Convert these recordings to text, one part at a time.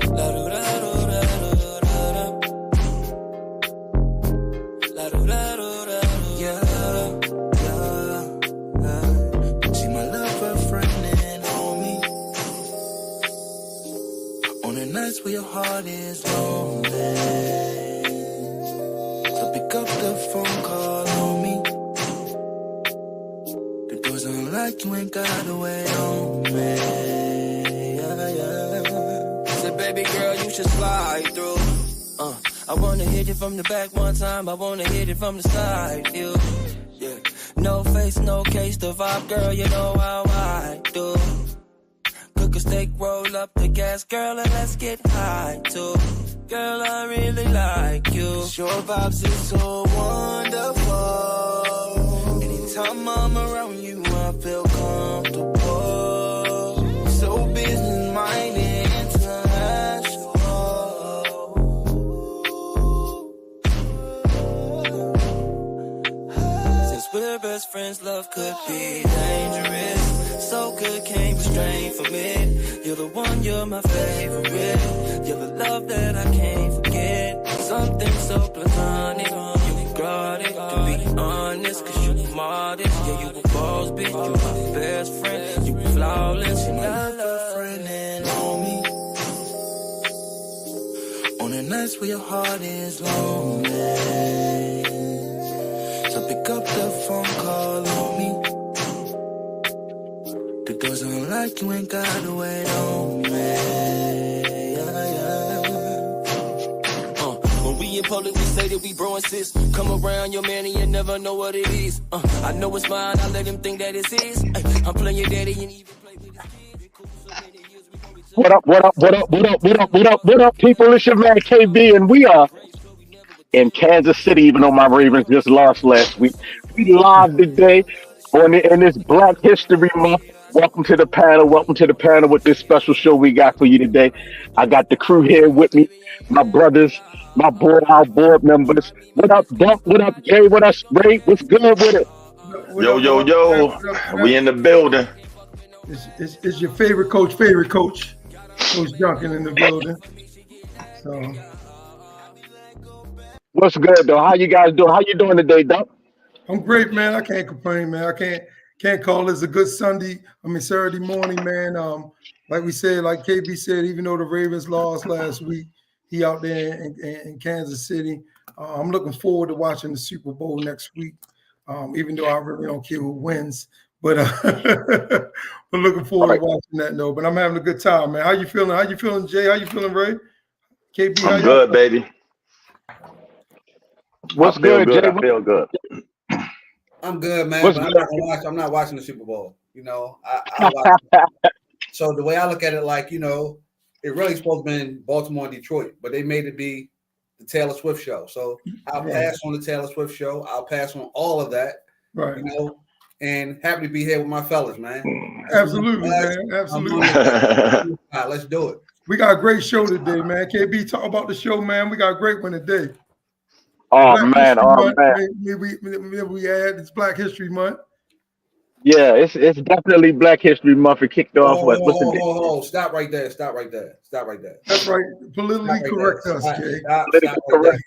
She my lover, friend, and homie. On the nights where your heart is lonely, so pick up the phone, call on me. The doors unlocked, you ain't gotta wait on me. Said, baby girl, you should slide through. I wanna hit it from the back one time, I wanna hit it from the side, you. Yeah. No face, no case, the vibe, girl, you know how I do. Cook a steak, roll up the gas, girl, and let's get high, too. Girl, I really like you. Your vibes is so wonderful. Anytime I'm around you, I feel comfortable. So business-minded, international. Since we're best friends, love could be dangerous. So good, can't restrain from it. You're the one, you're my favorite. You're the love that I can't forget. Something so platonic, you got it. To be honest, cause you modest. Yeah, you a boss bitch, you my best friend. You flawless, you my love friend and homie. On the nights where your heart is lonely, so pick up the phone, call on me. The doors unlocked, you ain't gotta wait on me. When we in public, we say that we bro and sis. Come around your man and you never know what it is. I know it's mine, I let him think that it's his. I'm playing your daddy and even play with his kids. What up, what up, what up, what up, what up, what up, what up, people? It's your man KB, and we are in Kansas City, even though my Ravens just lost last week. We live today in this Black History Month. Welcome to the panel. Welcome to the panel with this special show we got for you today. I got the crew here with me, my brothers, my board, our board members. What up, Buck? What up, Jay? What up, Ray? What's good with it? Yo, yo, yo. We in the building. It's your favorite coach, Coach Duncan in the building. So, what's good, though? How you guys doing? How you doing today, Doc? I'm great, man. I can't complain, man. I can't call this a good Saturday morning, man. Like we said, like KB said, even though the Ravens lost last week, he out there in Kansas City. I'm looking forward to watching the Super Bowl next week, even though I really don't care who wins. But we're looking forward to watching that, though. But I'm having a good time, man. How you feeling? How you feeling, Jay? How you feeling, Ray? KB, I'm good, baby. What's good, Jay? I feel good. I'm good, man. But I'm not watching the Super Bowl. You know, I watch. So the way I look at it, like, you know, it really supposed to be in Baltimore and Detroit, but they made it be the Taylor Swift show. So I'll pass on the Taylor Swift show. I'll pass on all of that. Right. You know, and happy to be here with my fellas, man. Absolutely, man. Absolutely. All right, let's do it. We got a great show today, man. KB, talk about the show, man. We got a great one today. Oh, Black man. History Oh, Month. man. We had it's Black History Month. Yeah, it's definitely Black History Month. It kicked off. What's the date? Stop right there. Stop right there. That's right. Politically correct us, Jay. Stop right there.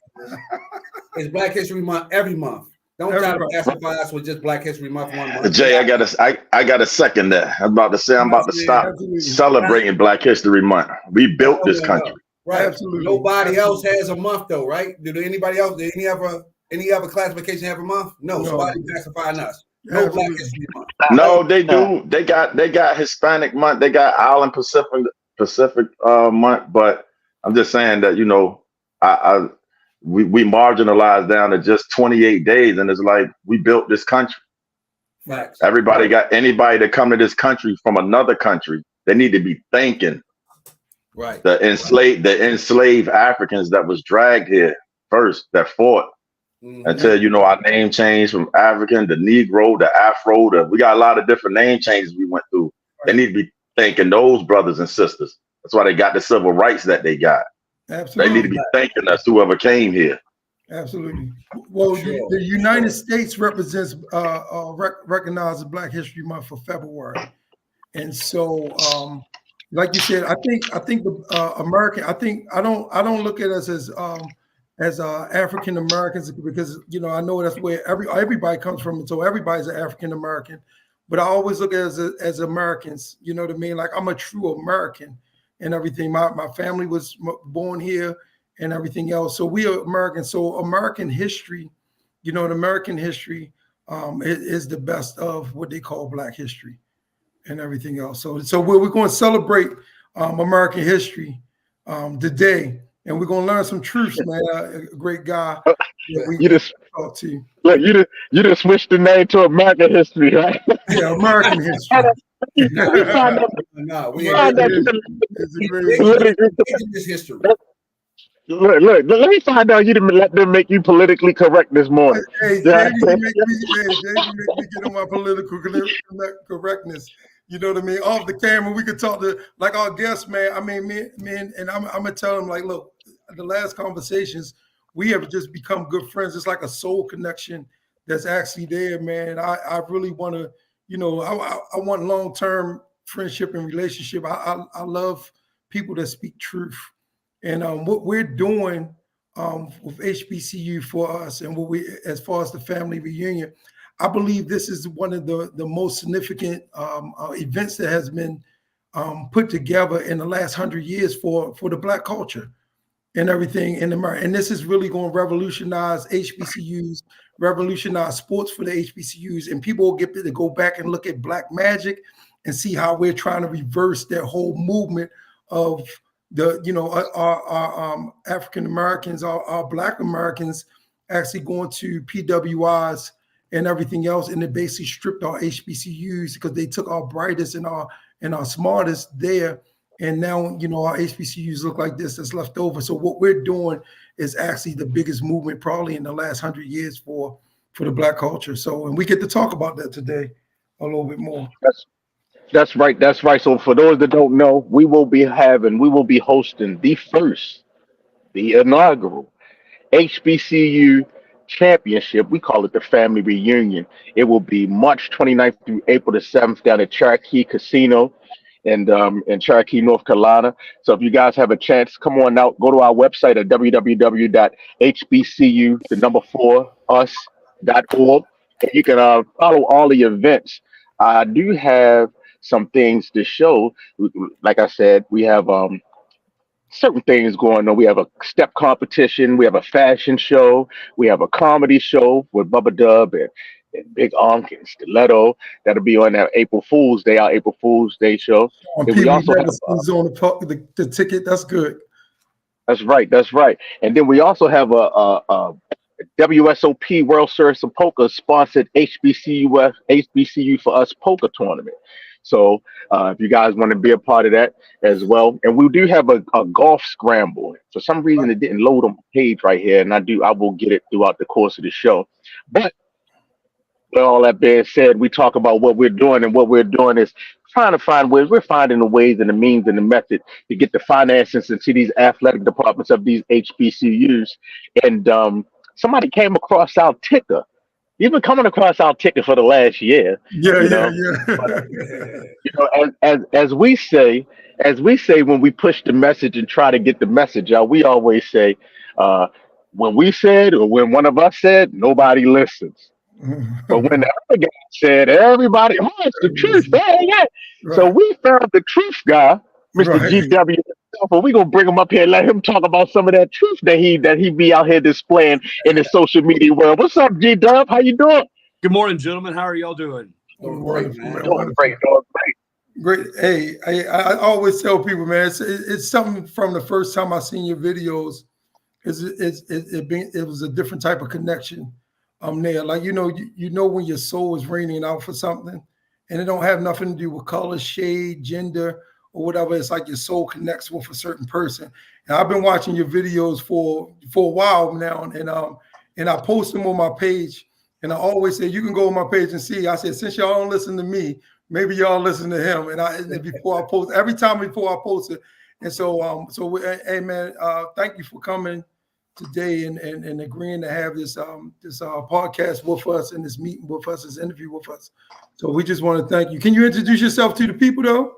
It's Black History Month every month. Don't try to pacify us with just Black History Month 1 month. Jay, I got a second there. I'm about to say I'm about to stop celebrating Black History Month. We built this country. Right. Absolutely. Nobody else has a month though, right? Did anybody else? Did any other classification have a month? No. Somebody pacifying us. No Black History Month. No, they do. They got Hispanic month. They got Island Pacific month. But I'm just saying that, you know, we marginalized down to just 28 days, and it's like we built this country. Facts. Anybody that come to this country from another country, they need to be thanking the enslaved Africans that was dragged here first, that fought until, you know, our name changed from African to Negro to Afro to, we got a lot of different name changes we went through. They need to be thanking those brothers and sisters. That's why they got the civil rights that they got. Absolutely. They need to be thanking us, whoever came here. Absolutely. Well, the United States recognizes Black History Month for February. And so like you said, I think the American. I don't look at us as African Americans because I know that's where everybody comes from, and so everybody's an African American. But I always look at us as Americans. You know what I mean? Like I'm a true American and everything. My family was born here and everything else. So we are Americans. So American history, the American history is the best of what they call Black history and everything else. So we're going to celebrate American history today, and we're going to learn some truths, man. A great guy. You just talk to you. Look, you just switched the name to American history, right? Yeah, American history. It's history. Look, let me find out you didn't let them make you politically correct this morning. Hey, Jamie make me get on my political correctness. You know what I mean? Off the camera, we could talk to like our guests, man. I mean, man, and I'm gonna tell them like, look, the last conversations, we have just become good friends. It's like a soul connection that's actually there, man. I really want to, I want long-term friendship and relationship. I love people that speak truth. And what we're doing with HBCU for us, and what we, as far as the family reunion, I believe this is one of the most significant events that has been put together in the last 100 years for the Black culture and everything in America. And this is really going to revolutionize HBCUs, revolutionize sports for the HBCUs, and people will get to go back and look at Black magic and see how we're trying to reverse that whole movement of our African Americans, our Black Americans actually going to PWIs and everything else, and they basically stripped our HBCUs because they took our brightest and our smartest there, and now our HBCUs look like this that's left over. So what we're doing is actually the biggest movement probably in the last 100 years for the Black culture. So, and we get to talk about that today a little bit more. That's right. That's right. So for those that don't know, we will be hosting the inaugural HBCU championship. We call it the family reunion. It will be March 29th through April the 7th down at Cherokee Casino in Cherokee, North Carolina. So if you guys have a chance, come on out, go to our website at www.hbcu4us.org, and you can follow all the events. I do have some things to show. Like I said, we have certain things going on. We have a step competition, we have a fashion show, we have a comedy show with Bubba Dub and Big Onk and Stiletto. That'll be on that April Fool's Day, our April Fool's Day show. And we also have on the ticket. That's good. That's right. And then we also have a WSOP World Series of Poker sponsored HBCU for Us poker tournament. So if you guys want to be a part of that as well. And we do have a golf scramble. For some reason, it didn't load on the page right here, and I will get it throughout the course of the show. But with all that being said, we talk about what we're doing, and what we're doing is trying to find ways. We're finding the ways and the means and the method to get the finances into these athletic departments of these HBCUs. And somebody came across our ticker. You've been coming across our ticket for the last year. Yeah. But, as we say when we push the message and try to get the message out, we always say, when we said, or when one of us said, nobody listens. But when the other guy said, everybody, it's the truth. Yeah. Right. So we found the truth guy, Mr. GW. But we're gonna bring him up here and let him talk about some of that truth that he be out here displaying in the social media world. What's up, G-Dub? How you doing? Good morning, gentlemen. How are y'all doing? Great. Hey, I always tell people, man, it's something from the first time I seen your videos. It was a different type of connection. There, like you know when your soul is raining out for something, and it don't have nothing to do with color, shade, gender, or whatever. It's like your soul connects with a certain person. And I've been watching your videos for a while now, and I post them on my page. And I always say, you can go on my page and see. I said, since y'all don't listen to me, maybe y'all listen to him. And before I post, every time before I post it. And so, hey man, thank you for coming today and agreeing to have this podcast with us and this meeting with us, this interview with us. So we just want to thank you. Can you introduce yourself to the people though?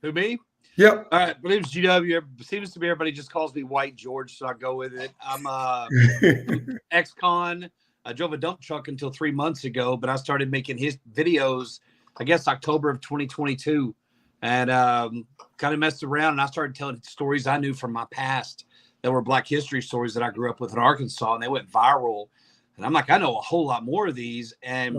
Who, me? Yep. All right. My name's GW. Seems to be everybody just calls me White George, so I go with it. I'm ex-con. I drove a dump truck until 3 months ago, but I started making his videos, I guess, October of 2022, and kind of messed around. And I started telling stories I knew from my past that were Black history stories that I grew up with in Arkansas, and they went viral. And I'm like, I know a whole lot more of these, and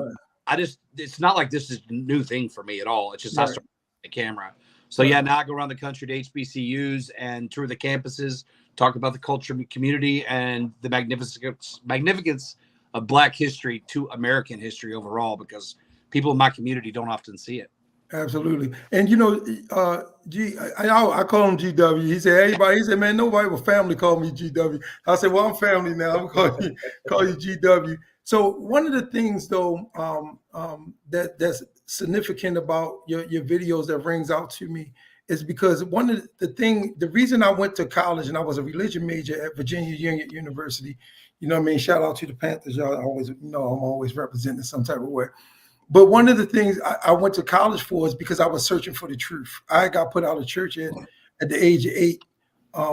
it's not like this is a new thing for me at all. It's just I started the camera. So yeah, now I go around the country to HBCUs and tour the campuses, talk about the culture, community, and the magnificence of Black history to American history overall, because people in my community don't often see it. Absolutely. And I call him GW. He said, man, nobody with family call me GW. I said, well, I'm family now. I'm gonna call you GW. So one of the things though, that's significant about your videos that rings out to me is because one of the reason I went to college and I was a religion major at Virginia Union University, you know what I mean? Shout out to the Panthers. Y'all always, I'm always representing some type of way. But one of the things I went to college for is because I was searching for the truth. I got put out of church at the age of 8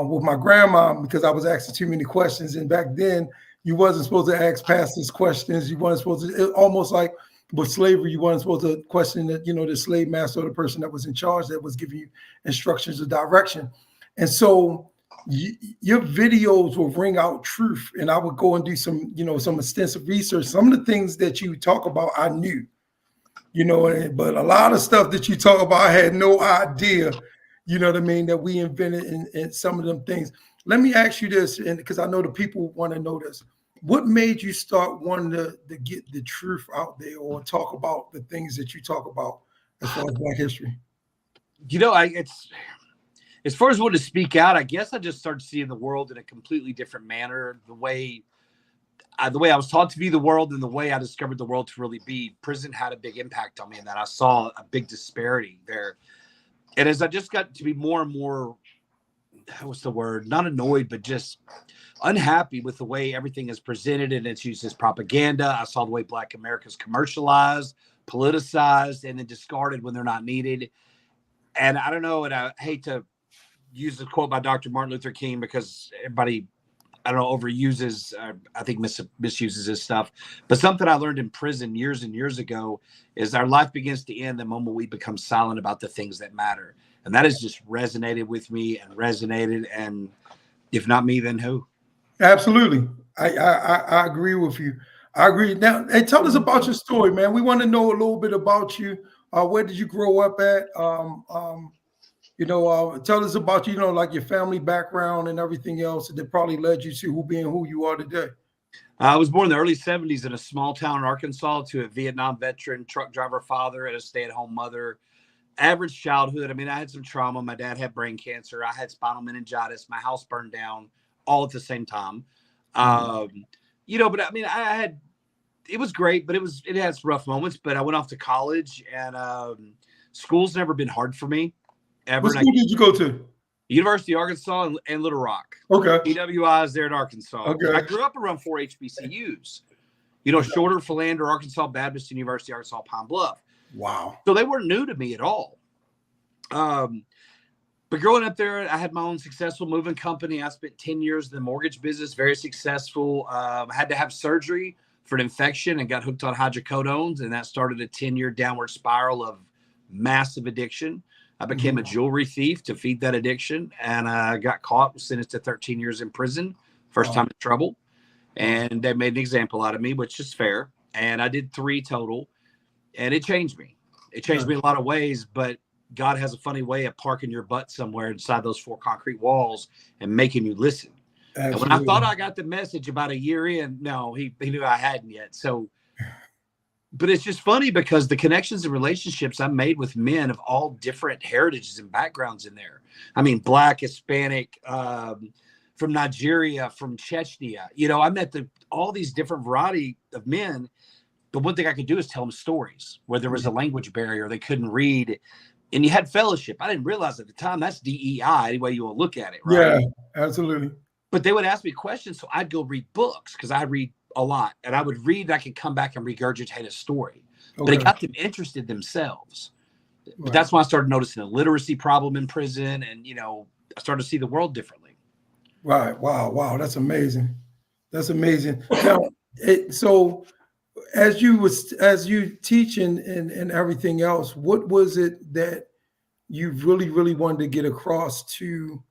with my grandma because I was asking too many questions. And back then, you wasn't supposed to ask pastors questions. You weren't supposed to, almost like with slavery, you weren't supposed to question the slave master or the person that was in charge that was giving you instructions or direction. And so your videos will bring out truth. And I would go and do some extensive research. Some of the things that you talk about, I knew. But a lot of stuff that you talk about, I had no idea, you know what I mean, that we invented in some of them things. Let me ask you this, and because I know the people want to know this. What made you start wanting to get the truth out there or talk about the things that you talk about as far as Black history? It's as far as wanting to speak out, I guess I just started seeing the world in a completely different manner. The way I was taught to view the world and the way I discovered the world to really be. Prison had a big impact on me in that I saw a big disparity there. And as I just got to be more and more, what's the word? Not annoyed, but just unhappy with the way everything is presented and it's used as propaganda. I saw the way Black America is commercialized, politicized, and then discarded when they're not needed. And I don't know, and I hate to use the quote by Dr. Martin Luther King because everybody, overuses, I think misuses his stuff. But something I learned in prison years and years ago is our life begins to end the moment we become silent about the things that matter. And that has just resonated with me and resonated. And if not me, then who? Absolutely. I agree with you. I agree. Now, hey, tell us about your story, man. We want to know a little bit about you. Where did you grow up at? Tell us about, like your family background and everything else that probably led you to who you are today. I was born in the early 70s in a small town in Arkansas to a Vietnam veteran, truck driver father, and a stay-at-home mother. Average childhood. I mean, I had some trauma. My dad had brain cancer. I had spinal meningitis. My house burned down all at the same time. But I mean, it was great, but it had some rough moments. But I went off to college, and school's never been hard for me. Ever. What school did you go to? University of Arkansas and Little Rock. Okay. EWI is there in Arkansas. Okay. I grew up around 4 HBCUs. Shorter, Philander, Arkansas Baptist, University of Arkansas, Pine Bluff. Wow. So they weren't new to me at all. But growing up there, I had my own successful moving company. I spent 10 years in the mortgage business, very successful. I had to have surgery for an infection and got hooked on hydrocodones, and that started a 10-year downward spiral of massive addiction. I became a jewelry thief to feed that addiction, and I got caught, was sentenced to 13 years in prison, first time in trouble. And they made an example out of me, which is fair. And I did 3 total, and it changed me. It changed me in a lot of ways, but God has a funny way of parking your butt somewhere inside those 4 concrete walls and making you listen. Absolutely. And when I thought I got the message about a year in, no, he knew I hadn't yet. So, but it's just funny because the connections and relationships I made with men of all different heritages and backgrounds in there. I mean, Black, Hispanic, from Nigeria, from Chechnya. I met all these different variety of men. But one thing I could do is tell them stories where there was a language barrier. They couldn't read. And you had fellowship. I didn't realize at the time that's DEI, any way you want to look at it. Right? Yeah, absolutely. But they would ask me questions. So I'd go read books because I read a lot. And I would read, and I could come back and regurgitate a story. Okay. But it got them interested themselves. But that's when I started noticing a literacy problem in prison, and I started to see the world differently. Right. Wow. That's amazing. That's amazing. Now, so as you teaching and everything else, what was it that you really wanted to get across to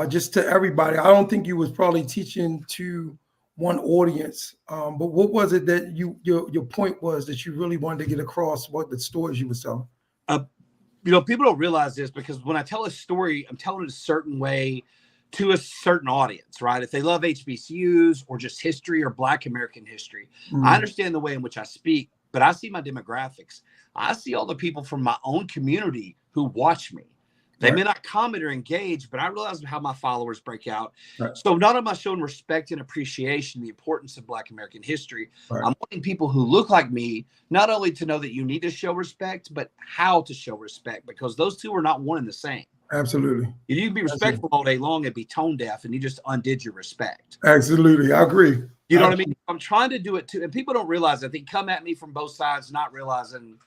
just to everybody? I don't think you was probably teaching to one audience, but what was it that your point was that you really wanted to get across? What the stories you were telling? People don't realize this, because when I tell a story, I'm telling it a certain way to a certain audience, right? If they love HBCUs or just history or Black American history, I understand the way in which I speak, but I see my demographics. I see all the people from my own community who watch me. They may not comment or engage, but I realize how my followers break out. Right. So not only am I showing respect and appreciation, the importance of Black American history, I'm wanting people who look like me, not only to know that you need to show respect, but how to show respect, because those two are not one and the same. Absolutely. You can be respectful all day long and be tone deaf, and you just undid your respect. Absolutely. I agree. You know what I mean? I'm trying to do it too. And people don't realize that. They come at me from both sides, not realizing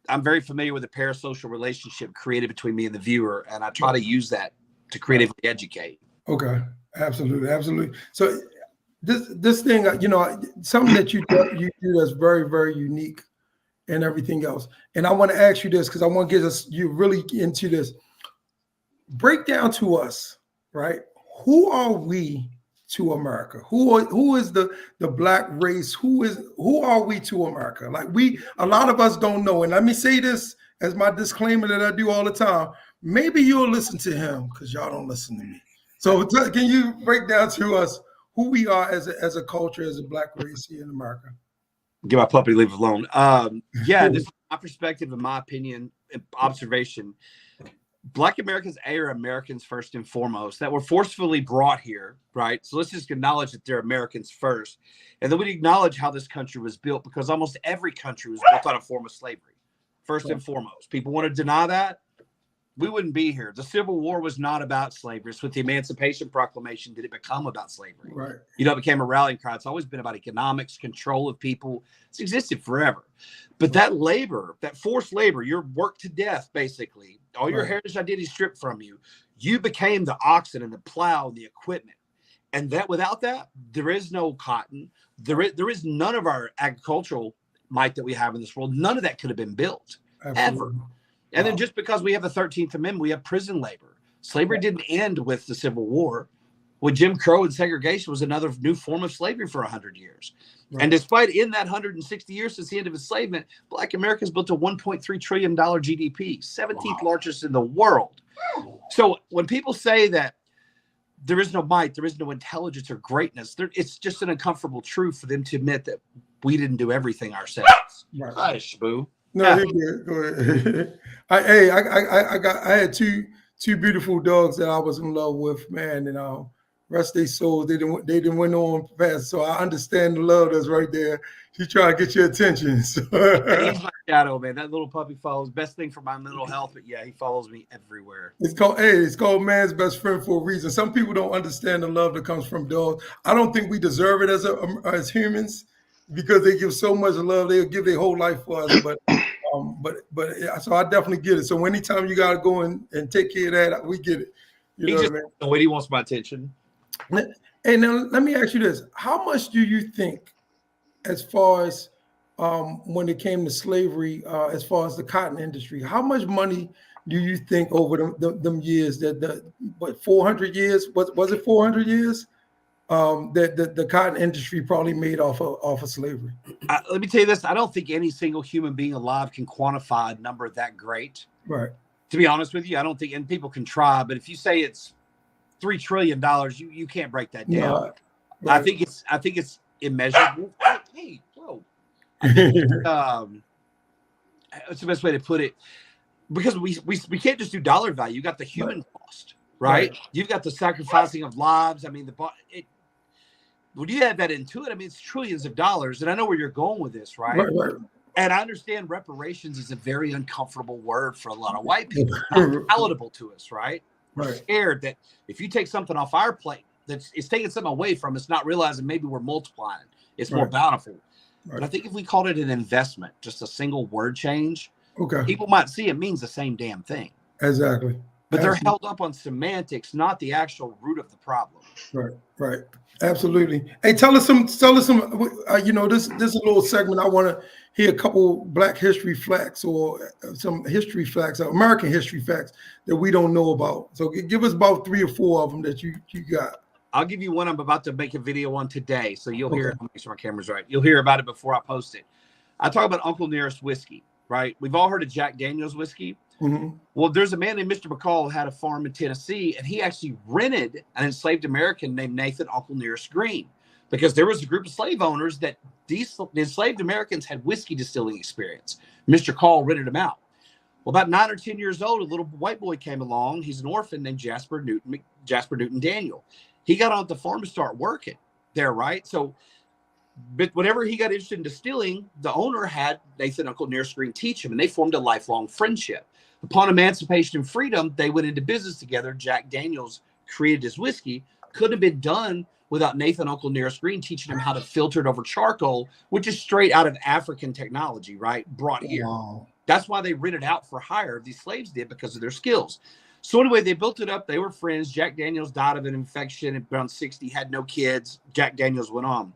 I'm very familiar with the parasocial relationship created between me and the viewer, and I try to use that to creatively educate. Okay, absolutely. So this thing, something that you do that's very, very unique and everything else. And I want to ask you this, because I want to get you really into this. Break down to us, right? Who are we to America? Who is the Black race? Who are we to America? Like, a lot of us don't know. And let me say this as my disclaimer that I do all the time. Maybe you'll listen to him because y'all don't listen to me. So can you break down to us who we are as a culture, as a Black race here in America? Give my puppy leave alone. This is my perspective, and my opinion, observation. Black Americans are Americans first and foremost, that were forcefully brought here, right? So let's just acknowledge that they're Americans first. And then we acknowledge how this country was built, because almost every country was built on a form of slavery, first and foremost. People want to deny that, we wouldn't be here. The Civil War was not about slavery. It's with the Emancipation Proclamation did it become about slavery. Right. It became a rallying cry. It's always been about economics, control of people. It's existed forever. But that labor, that forced labor, your work to death, basically, all your heritage identity stripped from you, you became the oxen and the plow and the equipment. And that without that, there is no cotton. There is none of our agricultural might that we have in this world. None of that could have been built ever. And then just because we have the 13th Amendment, we have prison labor. Slavery didn't end with the Civil War. With Jim Crow and segregation was another new form of slavery for 100 years. And despite in that 160 years since the end of enslavement, Black America's built a $1.3 trillion GDP, 17th largest in the world. So when people say that there is no might, there is no intelligence or greatness, it's just an uncomfortable truth for them to admit that we didn't do everything ourselves. Hush, boo. No, go ahead. I had two beautiful dogs that I was in love with, man, and rest their souls. They didn't went on past, so I understand the love that's right there. She trying to get your attention. So. He's my shadow, man. That little puppy follows. Best thing for my mental health, but yeah, he follows me everywhere. It's called man's best friend for a reason. Some people don't understand the love that comes from dogs. I don't think we deserve it as humans, because they give so much love. They'll give their whole life for us, but so I definitely get it. So anytime you gotta go and take care of that, we get it. You know what I mean? The way he wants my attention. Hey, now let me ask you this: how much do you think, as far as when it came to slavery, as far as the cotton industry, how much money do you think over them years, that 400 years, was it 400 years? That the cotton industry probably made off of slavery. Let me tell you this: I don't think any single human being alive can quantify a number that great. Right. To be honest with you, I don't think, and people can try, but if you say it's $3 trillion, you can't break that down. No, right. I think it's immeasurable. Hey, whoa. It's the best way to put it, because we can't just do dollar value. You got the human cost, right? You've got the sacrificing of lives. I mean, when you add that into it, I mean, it's trillions of dollars. And I know where you're going with this, right? Right. And I understand reparations is a very uncomfortable word for a lot of white people. It's not palatable to us, right? We're scared that if you take something off our plate, it's taking something away from us, not realizing maybe we're multiplying. It's more bountiful. But I think if we called it an investment, just a single word change, Okay. People might see it means the same damn thing. Exactly. But they're held up on semantics, not the actual root of the problem. Right, right. Absolutely. Hey, tell us some, you know, this is a little segment. I want to hear a couple Black history facts or some history facts, American history facts that we don't know about. So give us about 3 or 4 of them that you got. I'll give you one I'm about to make a video on today. So you'll hear it. I'll make sure my camera's right. You'll hear about it before I post it. I talk about Uncle Nearest whiskey, right? We've all heard of Jack Daniels whiskey. Mm-hmm. Well, there's a man named Mr. McCall who had a farm in Tennessee, and he actually rented an enslaved American named Nathan Uncle Nearest Green, because there was a group of slave owners that these enslaved Americans had whiskey distilling experience. Mr. Call rented him out. Well, about 9 or 10 years old, a little white boy came along. He's an orphan named Jasper Newton Daniel. He got on the farm to start working there, right? So, but whenever he got interested in distilling, the owner had Nathan Uncle Nearest Green teach him, and they formed a lifelong friendship. Upon emancipation and freedom, they went into business together. Jack Daniels created his whiskey. Couldn't have been done without Nathan Uncle Nearest Green teaching him how to filter it over charcoal, which is straight out of African technology, right? Brought here. Wow. That's why they rented out for hire. These slaves did, because of their skills. So anyway, they built it up. They were friends. Jack Daniels died of an infection at around 60, had no kids. Jack Daniels went on.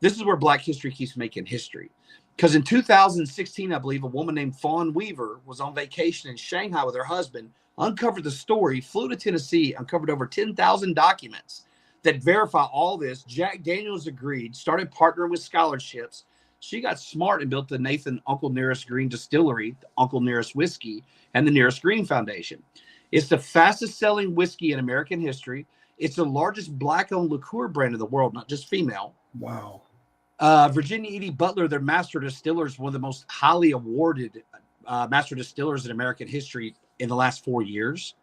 This is where Black history keeps making history. Because in 2016, I believe, a woman named Fawn Weaver was on vacation in Shanghai with her husband, uncovered the story, flew to Tennessee, uncovered over 10,000 documents that verify all this. Jack Daniels agreed, started partnering with scholarships. She got smart and built the Nathan Uncle Nearest Green Distillery, the Uncle Nearest Whiskey, and the Nearest Green Foundation. It's the fastest selling whiskey in American history. It's the largest Black-owned liqueur brand in the world, not just female. Wow. Virginia E.D. Butler, their master distiller, is one of the most highly awarded master distillers in American history in the last 4 years.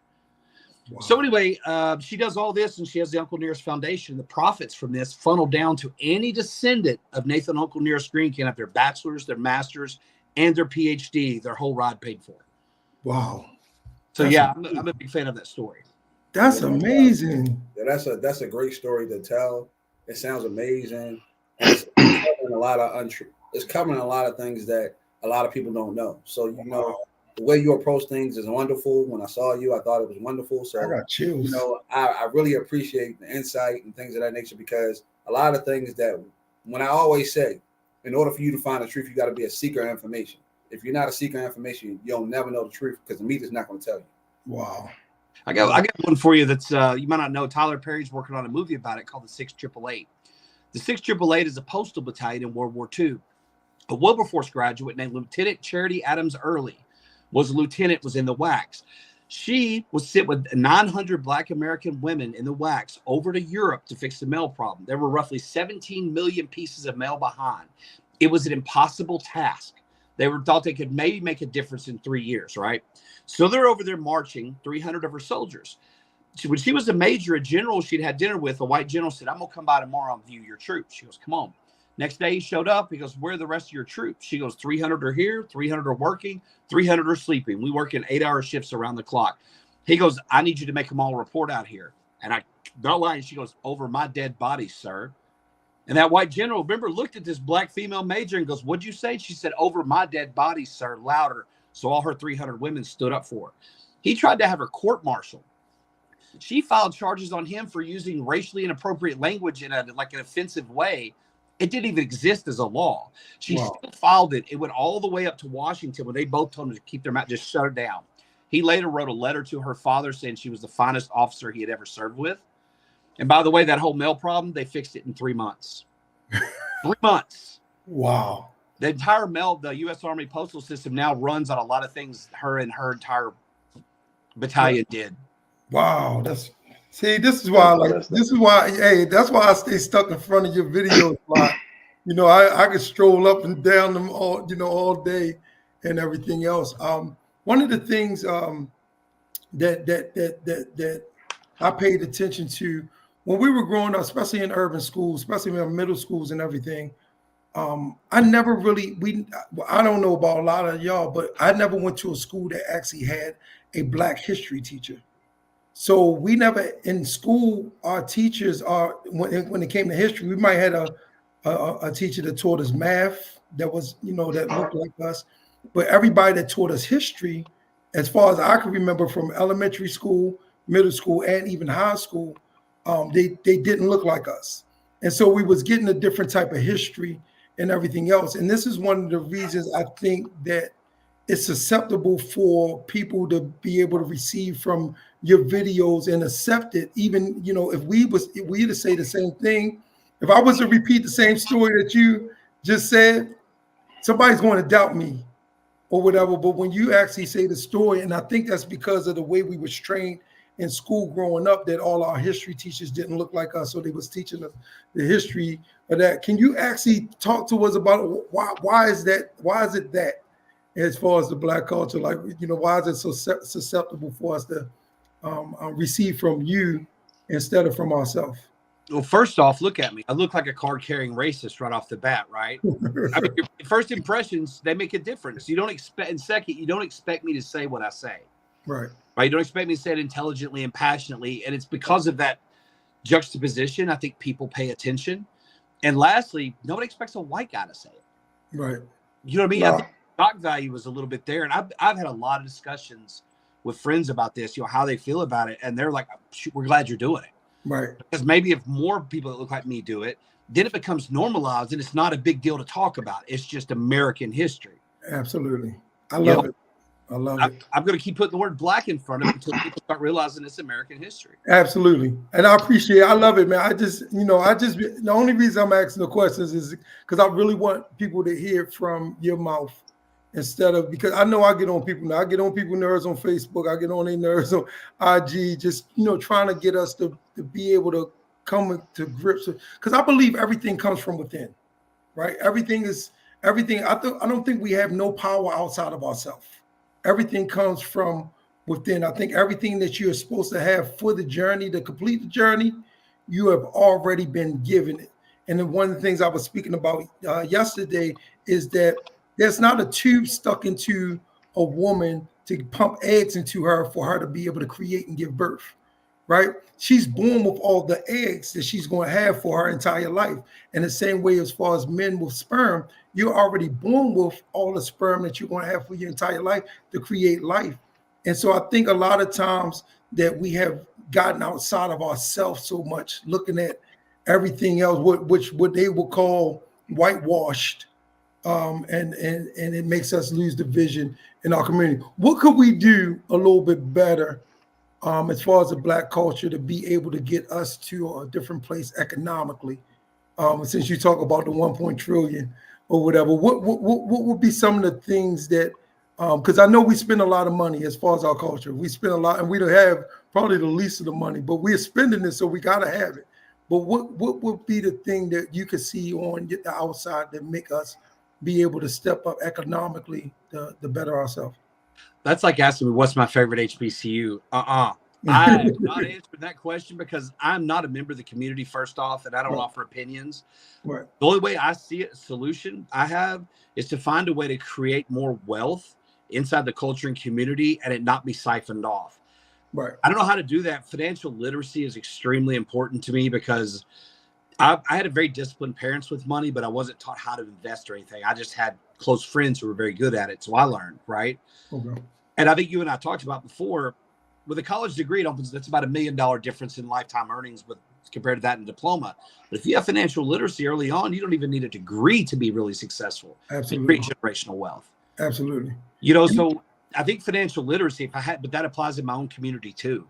Wow. So anyway, she does all this, and she has the Uncle Nearest Foundation. The profits from this funnel down to any descendant of Nathan Uncle Nearest Green can have their bachelor's, their master's, and their PhD, their whole ride paid for. Wow. So I'm a big fan of that story. That's amazing. Yeah, that's a great story to tell. It sounds amazing. And it's covering a lot of it's covering a lot of things that a lot of people don't know. So, you know, the way you approach things is wonderful. When I saw you, I thought it was wonderful. So, I got chills. You know, I really appreciate the insight and things of that nature, because a lot of things that, when I always say, in order for you to find the truth, you got to be a seeker of information. If you're not a seeker of information, you'll never know the truth, because the media's not going to tell you. Wow. I got one for you that's you might not know. Tyler Perry's working on a movie about it called The 6888. The 6888 is a postal battalion in World War II. A Wilberforce graduate named Lieutenant Charity Adams Early was in the WACs. She was sent with 900 Black American women in the WACs over to Europe to fix the mail problem. There were roughly 17 million pieces of mail behind. It was an impossible task. They thought they could maybe make a difference in 3 years, right? So they're over there marching 300 of her soldiers. When she was a major, a general she'd had dinner with, a white general, said, "I'm going to come by tomorrow and view your troops." She goes, "Come on." Next day he showed up. He goes, "Where are the rest of your troops?" She goes, 300 are here, 300 are working, 300 are sleeping. We work in 8-hour shifts around the clock. He goes, "I need you to make them all report out here." And I, not lying, she goes, "Over my dead body, sir." And that white general, remember, looked at this Black female major and goes, "What'd you say?" She said, "Over my dead body, sir," louder. So all her 300 women stood up for her. He tried to have her court-martialed. She filed charges on him for using racially inappropriate language in an offensive way. It didn't even exist as a law. She still filed it. It went all the way up to Washington when they both told him to keep their mouth, just shut her down. He later wrote a letter to her father saying she was the finest officer he had ever served with. And by the way, that whole mail problem, they fixed it in 3 months. 3 months. Wow. The entire the U.S. Army postal system now runs on a lot of things her and her entire battalion did. Wow, this is why that's why I stay stuck in front of your videos a lot. You know, I could stroll up and down them all, all day and everything else. One of the things that I paid attention to when we were growing up, especially in urban schools, especially in middle schools and everything, I never really, I don't know about a lot of y'all, but I never went to a school that actually had a Black history teacher. So we never, in school, our teachers are, when it came to history, we might have had a teacher that taught us math that was, that looked like us. But everybody that taught us history, as far as I can remember from elementary school, middle school, and even high school, they didn't look like us. And so we was getting a different type of history and everything else. And this is one of the reasons I think that it's susceptible for people to be able to receive from your videos and accept it. Even, if we to say the same thing, if I was to repeat the same story that you just said, somebody's going to doubt me or whatever. But when you actually say the story, and I think that's because of the way we was trained in school growing up, that all our history teachers didn't look like us, so they was teaching us the history of that. Can you actually talk to us about why is that? Why is it that, as far as the Black culture, like, why is it so susceptible for us to receive from you instead of from ourselves? Well, first off, look at me. I look like a card-carrying racist right off the bat, right? I mean, your first impressions, they make a difference. You don't expect, and second, you don't expect me to say what I say. Right. Right. You don't expect me to say it intelligently and passionately. And it's because of that juxtaposition, I think people pay attention. And lastly, nobody expects a white guy to say it. Right. You know what I mean? I think shock value was a little bit there. And I've had a lot of discussions with friends about this, how they feel about it. And they're like, we're glad you're doing it. Right. Because maybe if more people that look like me do it, then it becomes normalized and it's not a big deal to talk about. It's just American history. Absolutely. I love it. I love it. I'm going to keep putting the word Black in front of it until people start realizing it's American history. Absolutely. And I appreciate it. I love it, man. The only reason I'm asking the questions is because I really want people to hear it from your mouth instead of, because I know I get on people now. I get on people's nerves on Facebook. I get on their nerves on IG, just, trying to get us to be able to come to grips with, because I believe everything comes from within, right? Everything. I don't think we have no power outside of ourselves. Everything comes from within. I think everything that you're supposed to have for the journey, to complete the journey, you have already been given it. And then one of the things I was speaking about yesterday is that there's not a tube stuck into a woman to pump eggs into her for her to be able to create and give birth, right? She's born with all the eggs that she's going to have for her entire life. And the same way as far as men with sperm, you're already born with all the sperm that you're going to have for your entire life to create life. And so I think a lot of times that we have gotten outside of ourselves so much, looking at everything else, what they will call whitewashed, and it makes us lose the vision in our community. What could we do a little bit better as far as the Black culture to be able to get us to a different place economically? Since you talk about the 1 trillion or whatever, what would be some of the things that, because I know we spend a lot of money as far as our culture. We spend a lot, and we don't have probably the least of the money, but we're spending it, so we got to have it. But what would be the thing that you could see on the outside that make us be able to step up economically to better ourselves? That's like asking me what's my favorite HBCU. I have not answered that question because I'm not a member of the community, first off, and I don't offer opinions. Right. The only way I see it, solution I have, is to find a way to create more wealth inside the culture and community and it not be siphoned off. Right. I don't know how to do that. Financial literacy is extremely important to me because I had a very disciplined parents with money, but I wasn't taught how to invest or anything. I just had close friends who were very good at it. So I learned, right? Okay. And I think you and I talked about before, with a college degree, that's about $1 million difference in lifetime earnings compared to that in a diploma. But if you have financial literacy early on, you don't even need a degree to be really successful. Absolutely. To create generational wealth. Absolutely. So I think financial literacy, but that applies in my own community too.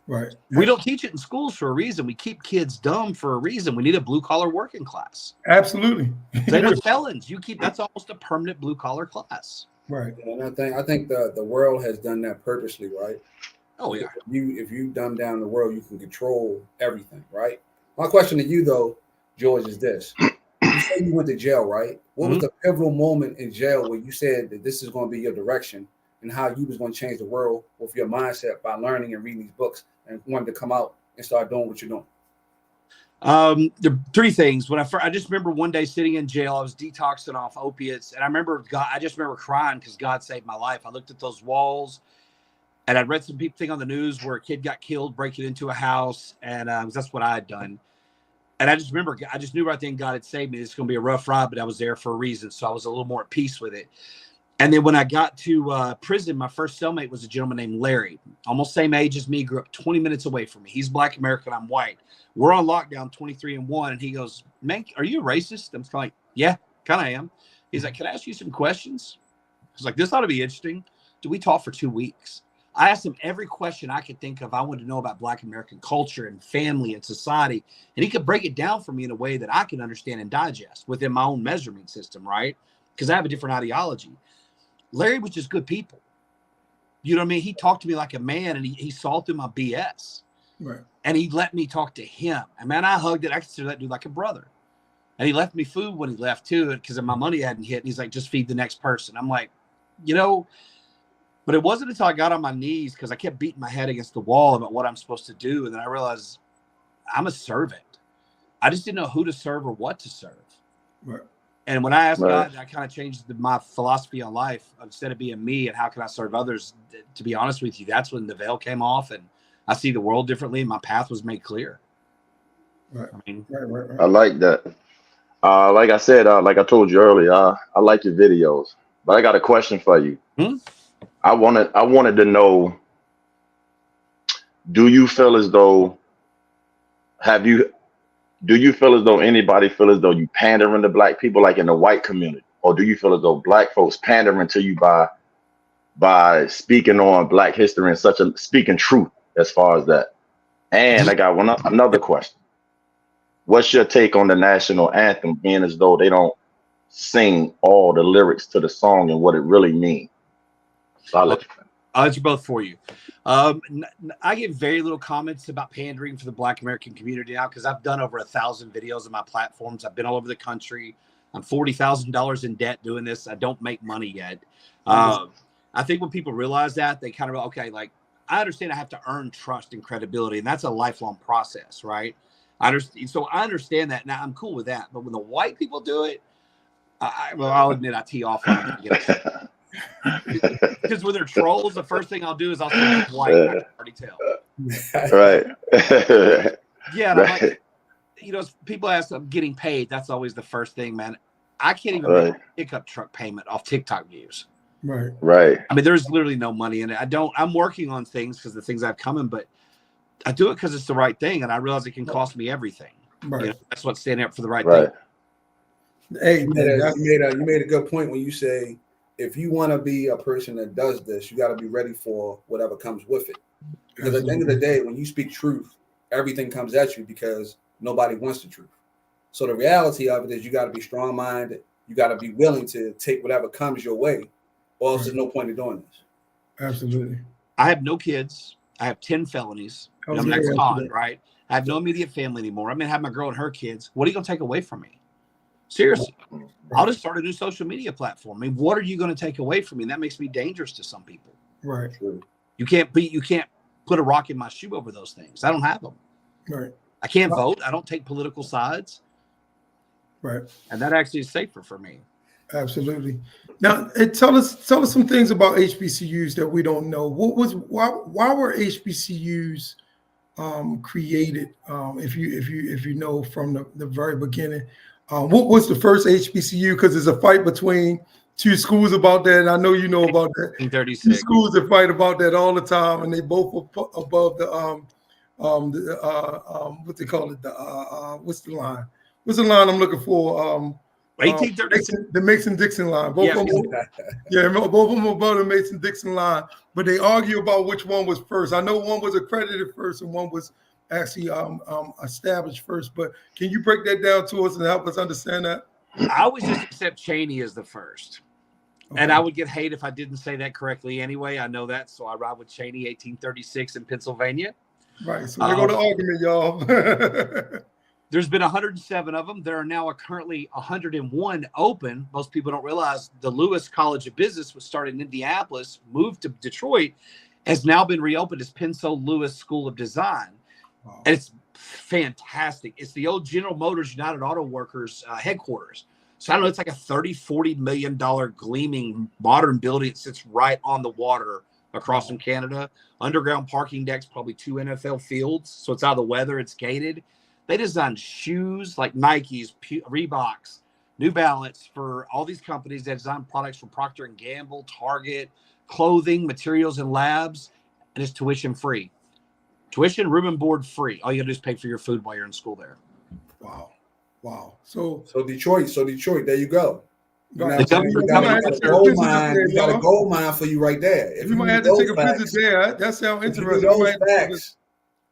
Right. We don't teach it in schools for a reason. We keep kids dumb for a reason. We need a blue collar working class. Absolutely. They are felons. That's almost a permanent blue collar class. Right. And I think the world has done that purposely, right? Oh yeah. If you dumb down the world, you can control everything, right? My question to you though, George, is this. You said you went to jail, right? What was the pivotal moment in jail where you said that this is going to be your direction and how you was going to change the world with your mindset by learning and reading these books and wanted to come out and start doing what you're doing? There are three things. I just remember one day sitting in jail, I was detoxing off opiates. And I just remember crying because God saved my life. I looked at those walls and I'd read some thing on the news where a kid got killed breaking into a house. And that's what I had done. And I just knew right then God had saved me. It's going to be a rough ride, but I was there for a reason. So I was a little more at peace with it. And then when I got to prison, my first cellmate was a gentleman named Larry, almost same age as me, grew up 20 minutes away from me. He's Black American, I'm white. We're on lockdown 23-1. And he goes, man, are you a racist? I'm kind of like, yeah, kind of am. He's like, can I ask you some questions? I was like, this ought to be interesting. Do we talk for 2 weeks? I asked him every question I could think of. I wanted to know about Black American culture and family and society. And he could break it down for me in a way that I can understand and digest within my own measurement system, right? Because I have a different ideology. Larry was just good people. You know what I mean? He talked to me like a man, and he saw through my BS. Right. And he let me talk to him. And man, I hugged it. I consider that dude like a brother. And he left me food when he left too, because my money hadn't hit. And he's like, just feed the next person. I'm like, you know, but it wasn't until I got on my knees, because I kept beating my head against the wall about what I'm supposed to do. And then I realized I'm a servant. I just didn't know who to serve or what to serve. Right. And when I asked God, I kind of changed my philosophy on life. Instead of being me and how can I serve others, to be honest with you, that's when the veil came off and I see the world differently. And my path was made clear. Right. I mean, Right. I like that. Like I said, like I told you earlier, I like your videos, but I got a question for you. I wanted to know, do you feel as though anybody feel as though you pandering to Black people like in the white community, or do you feel as though Black folks pandering to you by speaking on Black history and speaking truth as far as that? And I got another question. What's your take on the national anthem being as though they don't sing all the lyrics to the song and what it really means? So I'll answer both for you. I get very little comments about pandering for the Black American community now, because I've done over 1,000 videos on my platforms. I've been all over the country. I'm $40,000 in debt doing this. I don't make money yet. I think when people realize that, they kind of, okay, like, I understand I have to earn trust and credibility, and that's a lifelong process, right? I understand that. Now I'm cool with that. But when the white people do it, I'll admit I tee off on it. Because when they're trolls, the first thing I'll do is I'll say white. I can already tell. Right. Yeah. And I'm like, you know, people ask, I'm getting paid. That's always the first thing, man. I can't even make a pickup truck payment off TikTok views. Right. I mean, there's literally no money in it. I'm working on things because the things I've coming, but I do it because it's the right thing. And I realize it can cost me everything. Right. You know, that's what's standing up for the right thing. Hey, you made a good point when you say, if you want to be a person that does this, you got to be ready for whatever comes with it. Because at the end of the day, when you speak truth, everything comes at you because nobody wants the truth. So the reality of it is you got to be strong-minded. You got to be willing to take whatever comes your way, or else there's no point in doing this. Absolutely. I have no kids. I have 10 felonies. I'm next on, right? I have no immediate family anymore. I'm going to have my girl and her kids. What are you going to take away from me? Seriously. I'll just start a new social media platform. I mean, what are you going to take away from me? And that makes me dangerous to some people. Right. You can't put a rock in my shoe over those things. I don't have them. Right. I can't vote. I don't take political sides. Right. And that actually is safer for me. Absolutely. Now, tell us some things about HBCUs that we don't know. Why were HBCUs created? If you know from the very beginning, what was the first HBCU? Because there's a fight between two schools about that, and I know you know about that. 1936. Two schools that fight about that all the time, and they both are above the what they call it, what's the line? What's the line I'm looking for? 1836. The Mason-Dixon line. Both of them above the Mason-Dixon line, but they argue about which one was first. I know one was accredited first and one was actually established first, but can you break that down to us and help us understand that? I always just accept Cheney as the first. Okay. And I would get hate if I didn't say that correctly anyway. I know that, so I ride with Cheney, 1836 in Pennsylvania. Right, so there go the argument, y'all. There's been 107 of them. There are now currently 101 open. Most people don't realize the Lewis College of Business was started in Indianapolis, moved to Detroit, has now been reopened as Pensole Lewis School of Design. Wow. And it's fantastic. It's the old General Motors United Auto Workers headquarters. So I don't know, it's like a $30-40 million gleaming modern building. It sits right on the water across from Canada. Underground parking decks, probably 2 NFL fields. So it's out of the weather. It's gated. They design shoes like Nikes, Reeboks, New Balance for all these companies that design products for Procter & Gamble, Target, clothing, materials, and labs, and it's tuition free. Tuition, room, and board free. All you got to do is pay for your food while you're in school there. Wow. So Detroit, there you go. Right. You got a gold mine for you right there. If you might have to take a visit there. That sounds interesting. Those facts,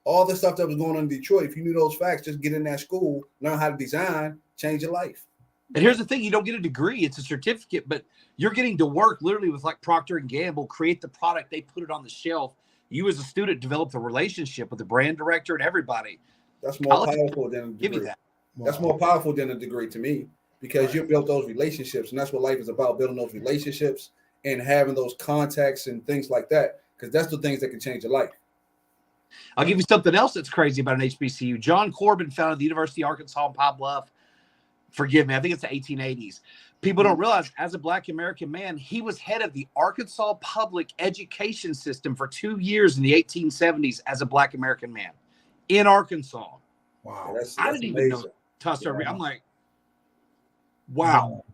all the stuff that was going on in Detroit, if you knew those facts, just get in that school, learn how to design, change your life. And here's the thing, you don't get a degree, it's a certificate, but you're getting to work literally with like Procter & Gamble, create the product, they put it on the shelf. You as a student develop the relationship with the brand director and everybody. That's more powerful than a degree. Give me that. That's more powerful than a degree to me, because you built those relationships, and that's what life is about, building those relationships and having those contacts and things like that, because that's the things that can change your life. I'll give you something else that's crazy about an HBCU. John Corbin founded the University of Arkansas in Pine Bluff. Forgive me, I think it's the 1880s. People don't realize, as a Black American man, he was head of the Arkansas public education system for 2 years in the 1870s as a Black American man in Arkansas. Wow, that's I didn't even know. I'm like, wow.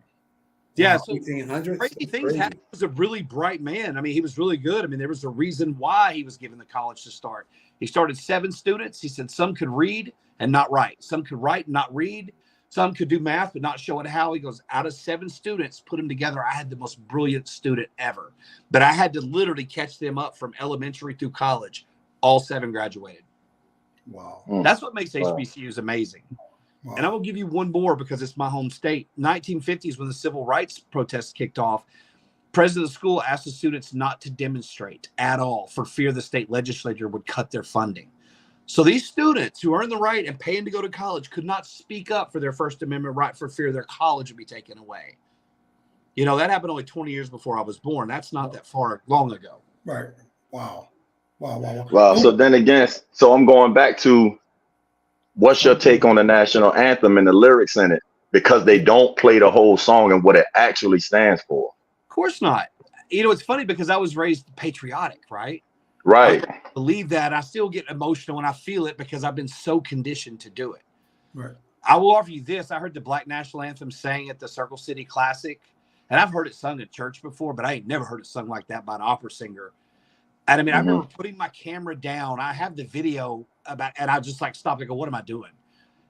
Yeah, so 1800s. crazy things happened. He was a really bright man. I mean, he was really good. I mean, there was a reason why he was given the college to start. He started 7 students. He said some could read and not write. Some could write and not read. Some could do math but not show it how. He goes, out of 7 students, put them together, I had the most brilliant student ever. But I had to literally catch them up from elementary through college. All 7 graduated. Wow. That's what makes HBCUs amazing. Wow. And I will give you one more because it's my home state. 1950s, when the civil rights protests kicked off, president of the school asked the students not to demonstrate at all for fear the state legislature would cut their funding. So these students who earn the right and paying to go to college could not speak up for their First Amendment right for fear their college would be taken away. You know, that happened only 20 years before I was born. That's not that far long ago. Right. Wow. So then again, so I'm going back to, what's your take on the national anthem and the lyrics in it? Because they don't play the whole song and what it actually stands for. Of course not. You know, it's funny because I was raised patriotic, right? Right. I believe that. I still get emotional when I feel it because I've been so conditioned to do it. Right. I will offer you this. I heard the Black National Anthem sang at the Circle City Classic, and I've heard it sung at church before, but I ain't never heard it sung like that by an opera singer. And I mean, I remember putting my camera down. I have the video about, and I just like stopped and go, what am I doing?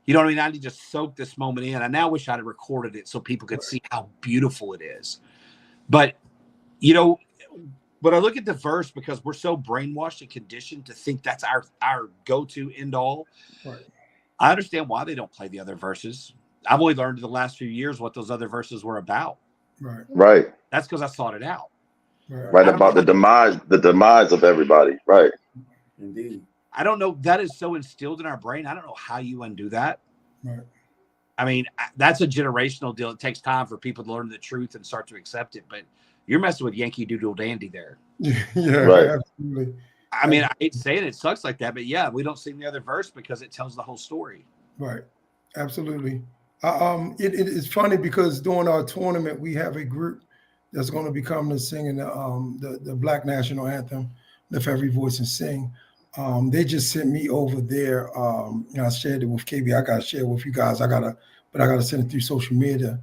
You know what I mean? I need to soak this moment in. I now wish I'd have recorded it so people could see how beautiful it is. But, you know, when I look at the verse, because we're so brainwashed and conditioned to think that's our go-to end all, right. I understand why they don't play the other verses. I've only learned in the last few years what those other verses were about. Right. That's because I sought it out. Right, about the demise of everybody. Right. Indeed. I don't know. That is so instilled in our brain. I don't know how you undo that. Right. I mean, that's a generational deal. It takes time for people to learn the truth and start to accept it. But you're messing with Yankee Doodle Dandy there. Yeah, right. Absolutely. I mean, I hate to say it. It sucks like that. But yeah, we don't sing the other verse because it tells the whole story. Right. Absolutely. It is funny because during our tournament, we have a group that's going to be coming to singing the Black National Anthem, Lift Every Voice and Sing. They just sent me over there. I shared it with KB. I got to share it with you guys. I got to send it through social media.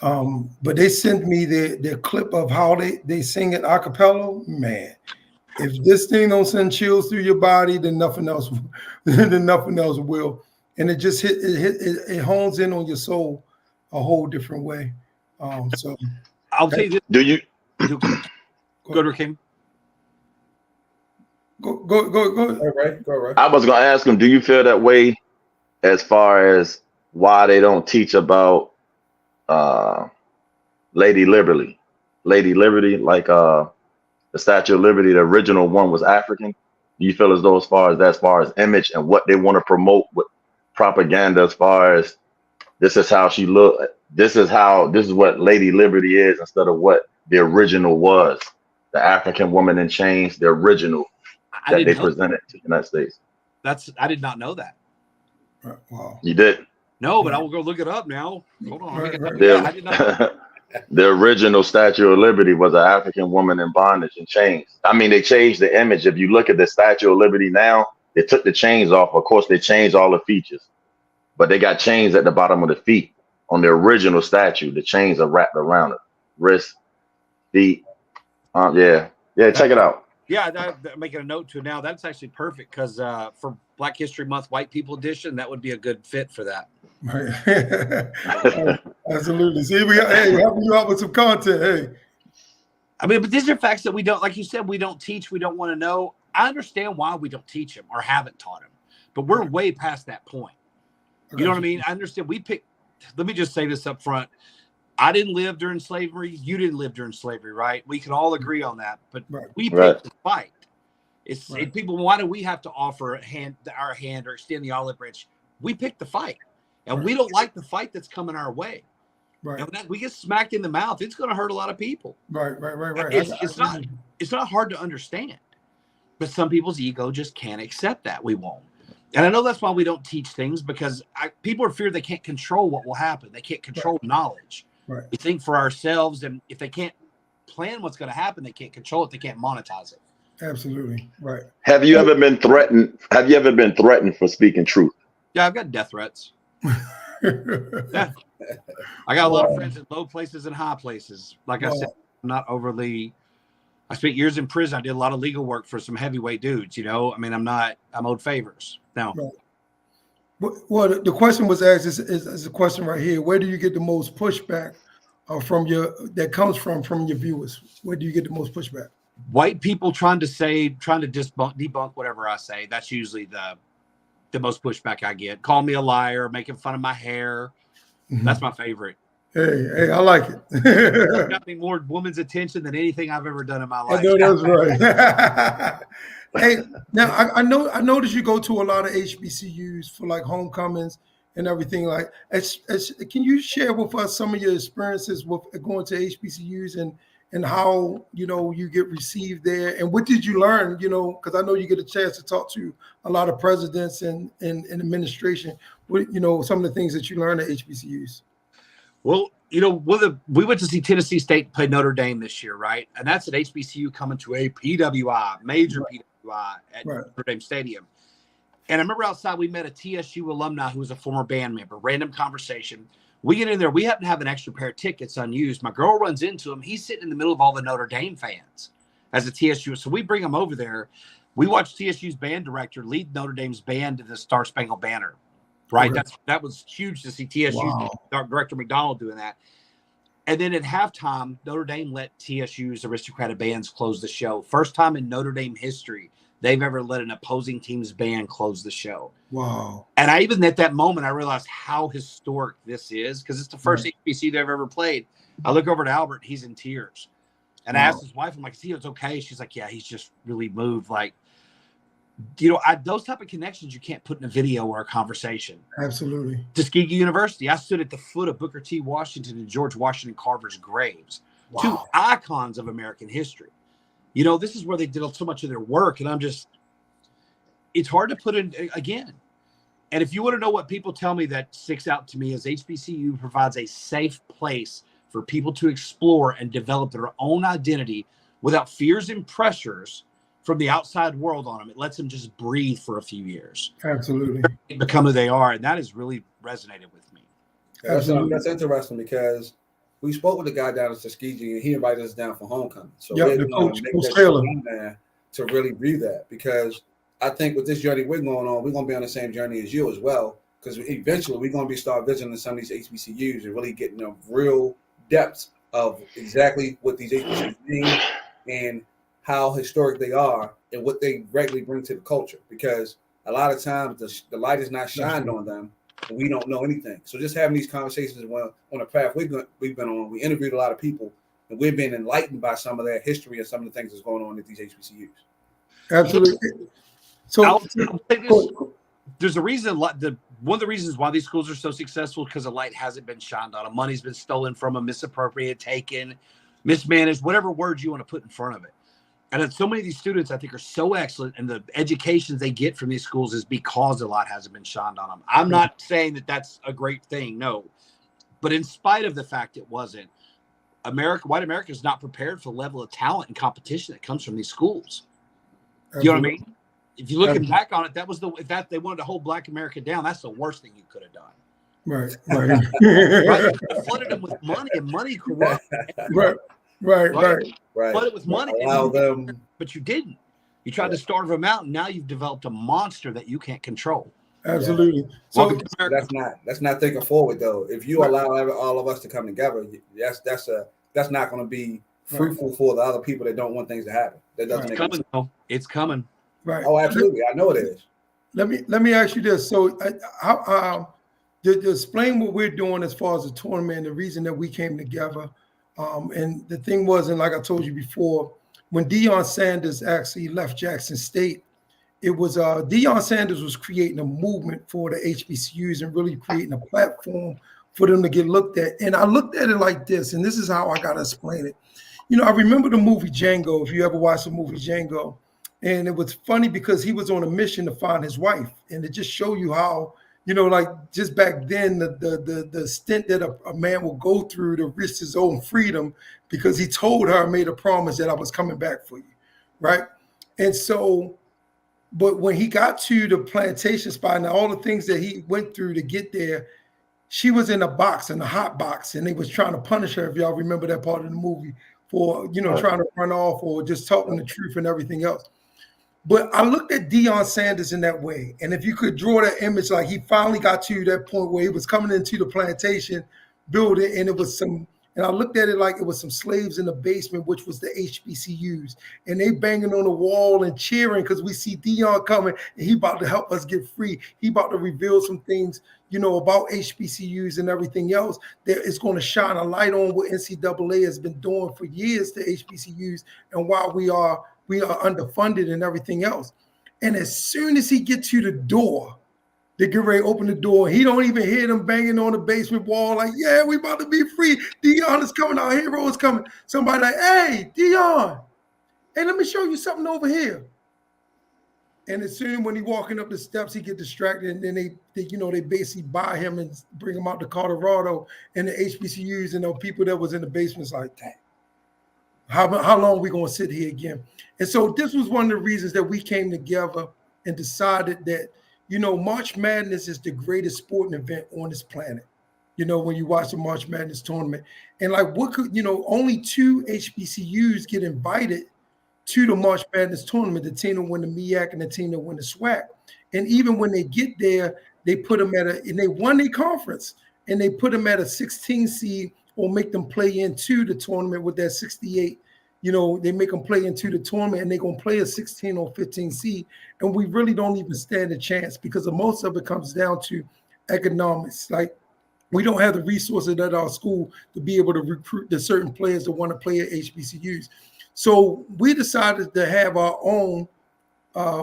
But they sent me their clip of how they sing it a cappella. Man, if this thing don't send chills through your body, then nothing else will. And it just it hones in on your soul a whole different way. So I'll tell you this. Do you go to King? Go. Go right. I was gonna ask him, do you feel that way as far as why they don't teach about Lady Liberty, like the Statue of Liberty, the original one was African? Do you feel as though as far as image and what they want to promote with propaganda, as far as this is how she looked, this is what Lady Liberty is, instead of what the original was, the African woman in chains, the original that they presented to the United States? I did not know that. Wow. You did? No, but I will go look it up now. Hold on. Right. I did not know. The original Statue of Liberty was an African woman in bondage and chains. I mean, they changed the image. If you look at the Statue of Liberty now, they took the chains off. Of course, they changed all the features, but they got chains at the bottom of the feet. on the original statue. The chains are wrapped around it, wrist, feet. Yeah, check it out. Yeah, I'm making a note to it now. That's actually perfect because for Black History Month White People Edition, that would be a good fit for that. Right. Absolutely. See, we're helping you out with some content. Hey. I mean, but these are facts that we don't, like you said, we don't teach, we don't want to know. I understand why we don't teach them or haven't taught them, but we're way past that point. You know what I mean? I understand. Let me just say this up front. I didn't live during slavery. You didn't live during slavery, right? We can all agree on that, but we picked the fight. People, why do we have to offer our hand or extend the olive branch? We picked the fight, and we don't like the fight that's coming our way. Right. And when we get smacked in the mouth, it's going to hurt a lot of people. Right. It's not hard to understand, but some people's ego just can't accept that. We won't. And I know that's why we don't teach things, because people are feared they can't control what will happen. They can't control knowledge. Right. We think for ourselves, and if they can't plan what's going to happen, they can't control it. They can't monetize it. Absolutely. Right. Have you ever been threatened? Have you ever been threatened for speaking truth? Yeah, I've got death threats. Yeah. I got a lot of friends in low places and high places. Like I said, I'm not overly. I spent years in prison. I did a lot of legal work for some heavyweight dudes. I mean, I'm owed favors now. Right. Well, the question was asked is a question right here. Where do you get the most pushback that comes from your viewers? Where do you get the most pushback? White people trying to debunk whatever I say. That's usually the most pushback I get. Call me a liar, making fun of my hair. Mm-hmm. That's my favorite. Hey, I like it. Got me more woman's attention than anything I've ever done in my life. I know that's right. Hey, now I noticed you go to a lot of HBCUs for like homecomings and everything. Like, can you share with us some of your experiences with going to HBCUs and how you get received there, and what did you learn? Because I know you get a chance to talk to a lot of presidents and administration. What some of the things that you learned at HBCUs. Well, we went to see Tennessee State play Notre Dame this year, right? And that's an HBCU coming to a PWI, major PWI at Notre Dame Stadium. And I remember outside we met a TSU alumni who was a former band member. Random conversation. We get in there. We happen to have an extra pair of tickets unused. My girl runs into him. He's sitting in the middle of all the Notre Dame fans as a TSU. So we bring him over there. We watched TSU's band director lead Notre Dame's band to the Star Spangled Banner. Right. That was huge to see TSU's director McDonald doing that. And then at halftime, Notre Dame let TSU's aristocratic bands close the show. First time in Notre Dame history they've ever let an opposing team's band close the show. Wow. And at that moment, I realized how historic this is, because it's the first HBCU they've ever played. I look over to Albert, he's in tears. And I asked his wife, I'm like, see, it's okay. She's like, yeah, he's just really moved. Like, those type of connections you can't put in a video or a conversation. Absolutely. Tuskegee University, I stood at the foot of Booker T. Washington and George Washington Carver's graves. Wow. Two icons of American history. This is where they did so much of their work, and it's hard to put in again. And if you want to know what people tell me that sticks out to me, is HBCU provides a safe place for people to explore and develop their own identity without fears and pressures from the outside world on them. It lets them just breathe for a few years. Absolutely. Become who they are. And that has really resonated with me. That's interesting, because we spoke with the guy down at Tuskegee, and he invited us down for homecoming. So we're going to make that show down there to really view that, because I think with this journey we're going on, we're going to be on the same journey as you as well, because eventually we're going to start visiting some of these HBCUs and really getting a real depth of exactly what these HBCUs mean and how historic they are and what they regularly bring to the culture, because a lot of times the light is not shined on them and we don't know anything. So just having these conversations on the path we've been on, we interviewed a lot of people, and we've been enlightened by some of their history and some of the things that's going on at these HBCUs. Absolutely. So there's a reason. One of the reasons why these schools are so successful, because the light hasn't been shined on them. Money's been stolen from them, misappropriated, taken, mismanaged, whatever words you want to put in front of it. And so many of these students, I think, are so excellent, and the educations they get from these schools is because a lot hasn't been shined on them. I'm not saying that that's a great thing, no. But in spite of the fact it wasn't, white America is not prepared for the level of talent and competition that comes from these schools. You know what I mean? If you looking back on it, that was if they wanted to hold Black America down, that's the worst thing you could have done. Right. Right? Flooded them with money, and money corrupts. Right. Flooded with money, Allow them, but you didn't. You tried to starve them out, and now you've developed a monster that you can't control. Absolutely. So that's not thinking forward though. If you allow all of us to come together, that's not going to be fruitful for the other people that don't want things to happen. That doesn't make sense. It's coming. Right. Oh, absolutely. I know it is. Let me ask you this. So, to explain what we're doing as far as the tournament and the reason that we came together, and the thing was, and like I told you before, when Deion Sanders actually left Jackson State, it was Deion Sanders was creating a movement for the HBCUs and really creating a platform for them to get looked at. And I looked at it like this, and this is how I got to explain it. You know, I remember the movie Django, if you ever watched the movie Django. And it was funny because he was on a mission to find his wife. And it just showed you how, you know, like just back then, the stint that a man will go through to risk his own freedom because he told her, made a promise that I was coming back for you, right? And so, but when he got to the plantation spot and all the things that he went through to get there, she was in a box, in a hot box, and they was trying to punish her, if y'all remember that part of the movie, for, you know, trying to run off or just talking the truth and everything else. But I looked at Deion Sanders in that way. And if you could draw that image, like he finally got to that point where he was coming into the plantation building and it was some, and I looked at it like it was some slaves in the basement, which was the HBCUs. And they banging on the wall and cheering because we see Deion coming and he about to help us get free. He about to reveal some things, you know, about HBCUs and everything else that is going to shine a light on what NCAA has been doing for years to HBCUs and why we are underfunded and everything else. And as soon as he gets to the door, they get ready to open the door. He don't even hear them banging on the basement wall like, yeah, we about to be free. Deion is coming. Our hero is coming. Somebody like, hey, Deion, hey, let me show you something over here. And as soon when he walking up the steps, he get distracted, and then they basically buy him and bring him out to Colorado, and the HBCUs and the people that was in the basements like, dang. How long are we going to sit here again? And so this was one of the reasons that we came together and decided that, you know, March Madness is the greatest sporting event on this planet. You know, when you watch the March Madness tournament. And like what could, you know, only 2 HBCUs get invited to the March Madness tournament, the team that win the MEAC and the team that win the SWAC. And even when they get there, they put them and they won their conference and they put them at a 16 seed or make them play into the tournament with that 68. You know, they make them play into the tournament and they're going to play a 16 or 15 seed. And we really don't even stand a chance because most of it comes down to economics. Like we don't have the resources at our school to be able to recruit the certain players that want to play at HBCUs. So we decided to have our own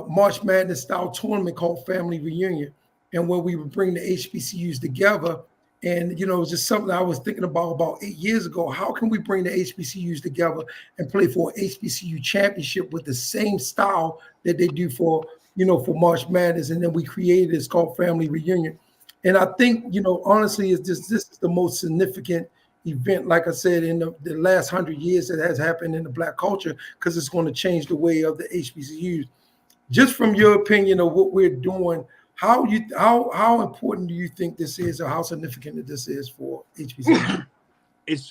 March Madness style tournament called Family Reunion. And where we would bring the HBCUs together. And, you know, it was just something I was thinking about 8 years ago. How can we bring the HBCUs together and play for an HBCU championship with the same style that they do for, you know, for March Madness? And then we created it's called Family Reunion. And I think, you know, honestly, this is the most significant event, like I said, in the last 100 years that has happened in the Black culture because it's going to change the way of the HBCUs. Just from your opinion of what we're doing, how important do you think this is, or how significant this is for HBCU?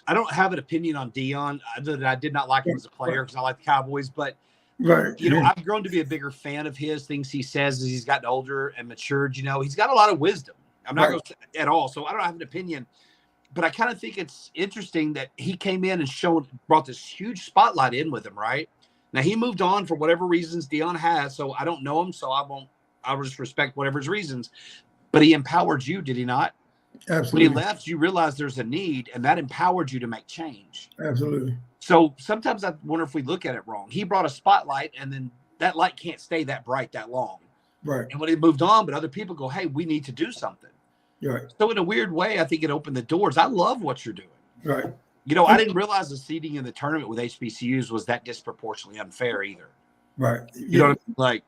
I don't have an opinion on Deion other than I did not like him as a player because I like the Cowboys, but you know, I've grown to be a bigger fan of his. Things he says as he's gotten older and matured. You know, he's got a lot of wisdom. I'm not going to at all, so I don't have an opinion. But I kind of think it's interesting that he came in and brought this huge spotlight in with him. Right now, he moved on for whatever reasons Deion has. So I don't know him, so I'll just respect whatever his reasons. But he empowered you, did he not? Absolutely. When he left, you realized there's a need, and that empowered you to make change. Absolutely. So sometimes I wonder if we look at it wrong. He brought a spotlight, and then that light can't stay that bright that long. Right. And when he moved on, but other people go, hey, we need to do something. Right. So in a weird way, I think it opened the doors. I love what you're doing. Right. You know, I didn't realize the seating in the tournament with HBCUs was that disproportionately unfair either. Right. You know what I mean? Like,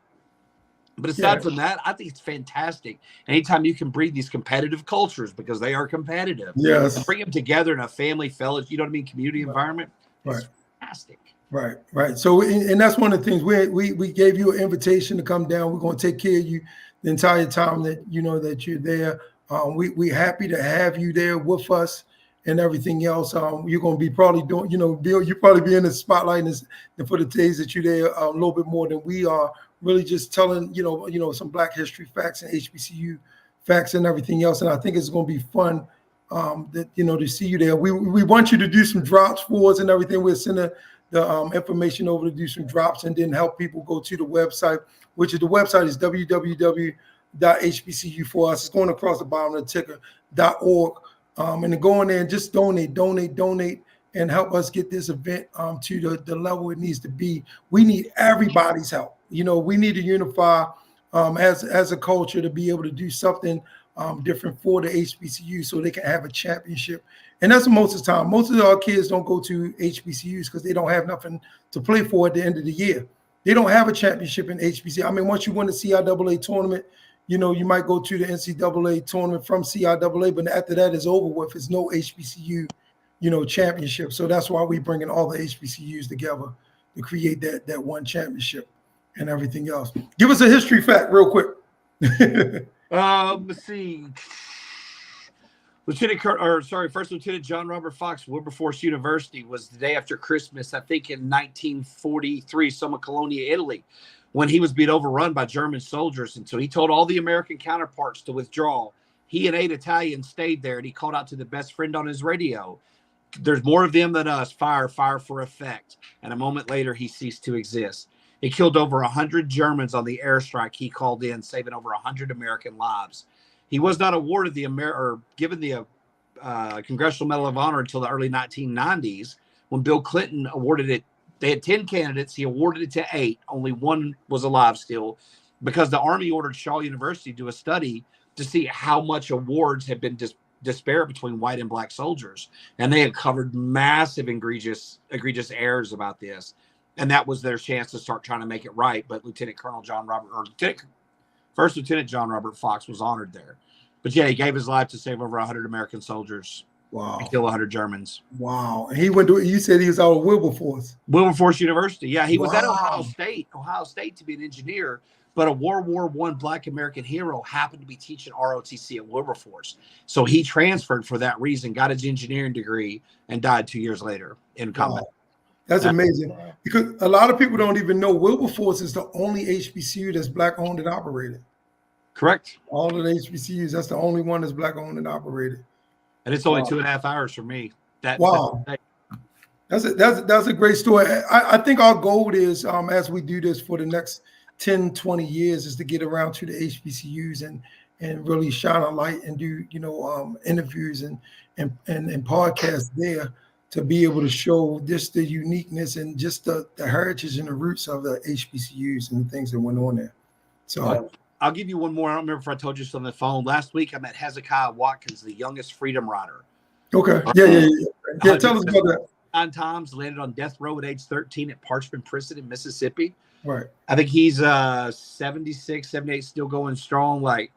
but aside from that, I think it's fantastic. Anytime you can bring these competitive cultures, because they are competitive, yes, bring them together in a family, fellas, you know what I mean, community environment. Right. Fantastic. Right. Right. So, and that's one of the things we gave you an invitation to come down. We're going to take care of you the entire time that, you know, that you're there. We happy to have you there with us and everything else. You're going to be probably doing, Bill, you probably be in the spotlight and for the days that you're there a little bit more than we are, really just telling, some Black history facts and HBCU facts and everything else. And I think it's going to be fun to see you there. We want you to do some drops for us and everything. We're sending the information over to do some drops and then help people go to the website, which is the website is www.hbcu for us. It's going across the bottom of the ticker.org. And to go in there and just donate, and help us get this event to the level it needs to be. We need everybody's help. We need to unify as a culture to be able to do something different for the HBCU so they can have a championship. And that's most of the time. Most of our kids don't go to HBCUs because they don't have nothing to play for at the end of the year. They don't have a championship in HBCU. I mean, once you win the CIAA tournament, you might go to the NCAA tournament from CIAA, but after that is over with. It's no HBCU, championship. So that's why we bringing all the HBCUs together to create that one championship and everything else. Give us a history fact real quick. Let's see. First Lieutenant John Robert Fox, Wilberforce University, was the day after Christmas, I think in 1943, Soma Colonia, Italy, when he was being overrun by German soldiers. And so he told all the American counterparts to withdraw. He and 8 Italians stayed there, and he called out to the best friend on his radio, "There's more of them than us. Fire, fire for effect." And a moment later, he ceased to exist. He killed over 100 Germans on the airstrike he called in, saving over 100 American lives. He was not awarded given the Congressional Medal of Honor until the early 1990s, when Bill Clinton awarded it. They had 10 candidates. He awarded it to 8. Only 1 was alive still, because the Army ordered Shaw University to do a study to see how much awards had been disparate between white and Black soldiers. And they had covered massive egregious errors about this. And that was their chance to start trying to make it right. But First Lieutenant John Robert Fox was honored there. But yeah, he gave his life to save over 100 American soldiers. Wow. And kill 100 Germans. Wow. And you said he was out of Wilberforce. Wilberforce University. Yeah, he was at Ohio State to be an engineer, but a World War I Black American hero happened to be teaching ROTC at Wilberforce. So he transferred for that reason, got his engineering degree, and died 2 years later in combat. Wow. That's amazing, because a lot of people don't even know Wilberforce is the only HBCU that's Black owned and operated. Correct. All of the HBCUs, that's the only one that's Black owned and operated. And it's only 2.5 hours for me. Wow. That's a great story. I think our goal is, as we do this for the next 10, 20 years, is to get around to the HBCUs and really shine a light and do, interviews and podcasts there to be able to show just the uniqueness and just the heritage and the roots of the HBCUs and the things that went on there. So I'll give you one more. I don't remember if I told you this on the phone. Last week, I met Hezekiah Watkins, the youngest freedom rider. Okay. Yeah. Tell us about that. 9 times, landed on death row at age 13 at Parchman Prison in Mississippi. Right. I think he's 76, 78, still going strong. Like,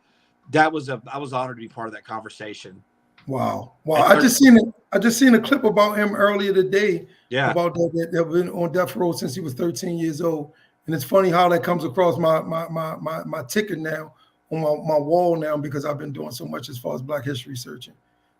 I was honored to be part of that conversation. Wow. I just seen a clip about him earlier today. Yeah. About that been on death row since he was 13 years old. And it's funny how that comes across my ticket now on my wall now, because I've been doing so much as far as Black history searching.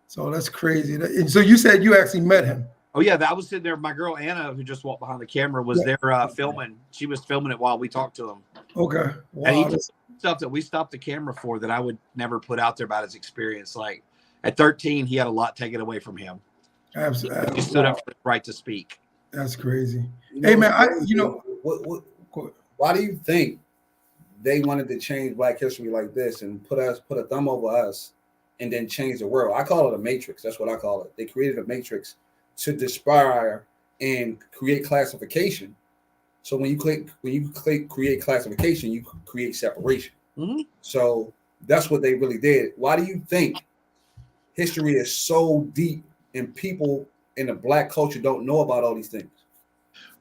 So that's crazy. And so you said you actually met him. Oh yeah, I was sitting there. My girl Anna, who just walked behind the camera, was there filming. She was filming it while we talked to him. Okay. Wow. And he did stuff that we stopped the camera for that I would never put out there about his experience. Like, at 13, he had a lot taken away from him. Absolutely. He stood up for the right to speak. That's crazy. Hey man, why do you think they wanted to change Black history like this and put a thumb over us and then change the world? I call it a matrix. That's what I call it. They created a matrix to disparage and create classification. So when you create classification, you create separation. Mm-hmm. So that's what they really did. Why do you think history is so deep and people in the Black culture don't know about all these things?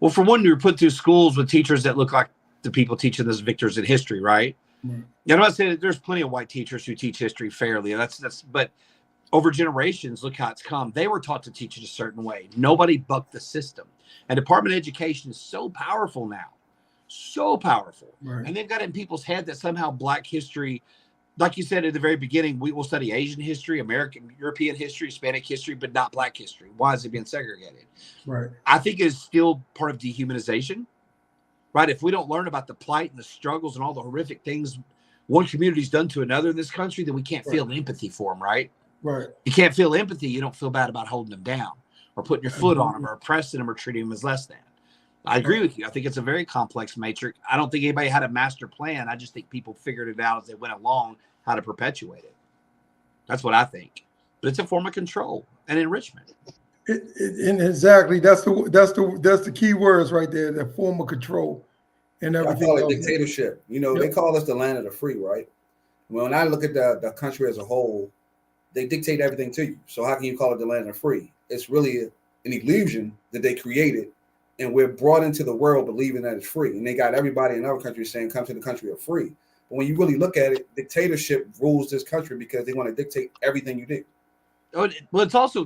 Well, for one, you're put through schools with teachers that look like the people teaching us victors in history, right? Mm-hmm. I'm not saying that there's plenty of white teachers who teach history fairly. But over generations, look how it's come. They were taught to teach it a certain way. Nobody bucked the system. And Department of Education is so powerful now, so powerful. Right. And they've got in people's head that somehow Black history like you said at the very beginning, we will study Asian history, American, European history, Hispanic history, but not Black history. Why is it being segregated? Right. I think it's still part of dehumanization, right? If we don't learn about the plight and the struggles and all the horrific things one community's done to another in this country, then we can't feel empathy for them, right? Right. You can't feel empathy. You don't feel bad about holding them down or putting your foot on them or oppressing them or treating them as less than. I agree with you. I think it's a very complex matrix. I don't think anybody had a master plan. I just think people figured it out as they went along how to perpetuate it. That's what I think. But it's a form of control and enrichment. And exactly, that's the key words right there. The form of control and everything. I call it dictatorship. You know, they call us the land of the free, right? When I look at the country as a whole, they dictate everything to you. So how can you call it the land of the free? It's really an illusion that they created, and we're brought into the world believing that it's free. And they got everybody in other countries saying, come to the country of free. But when you really look at it, dictatorship rules this country because they want to dictate everything you do. Oh, well, it's also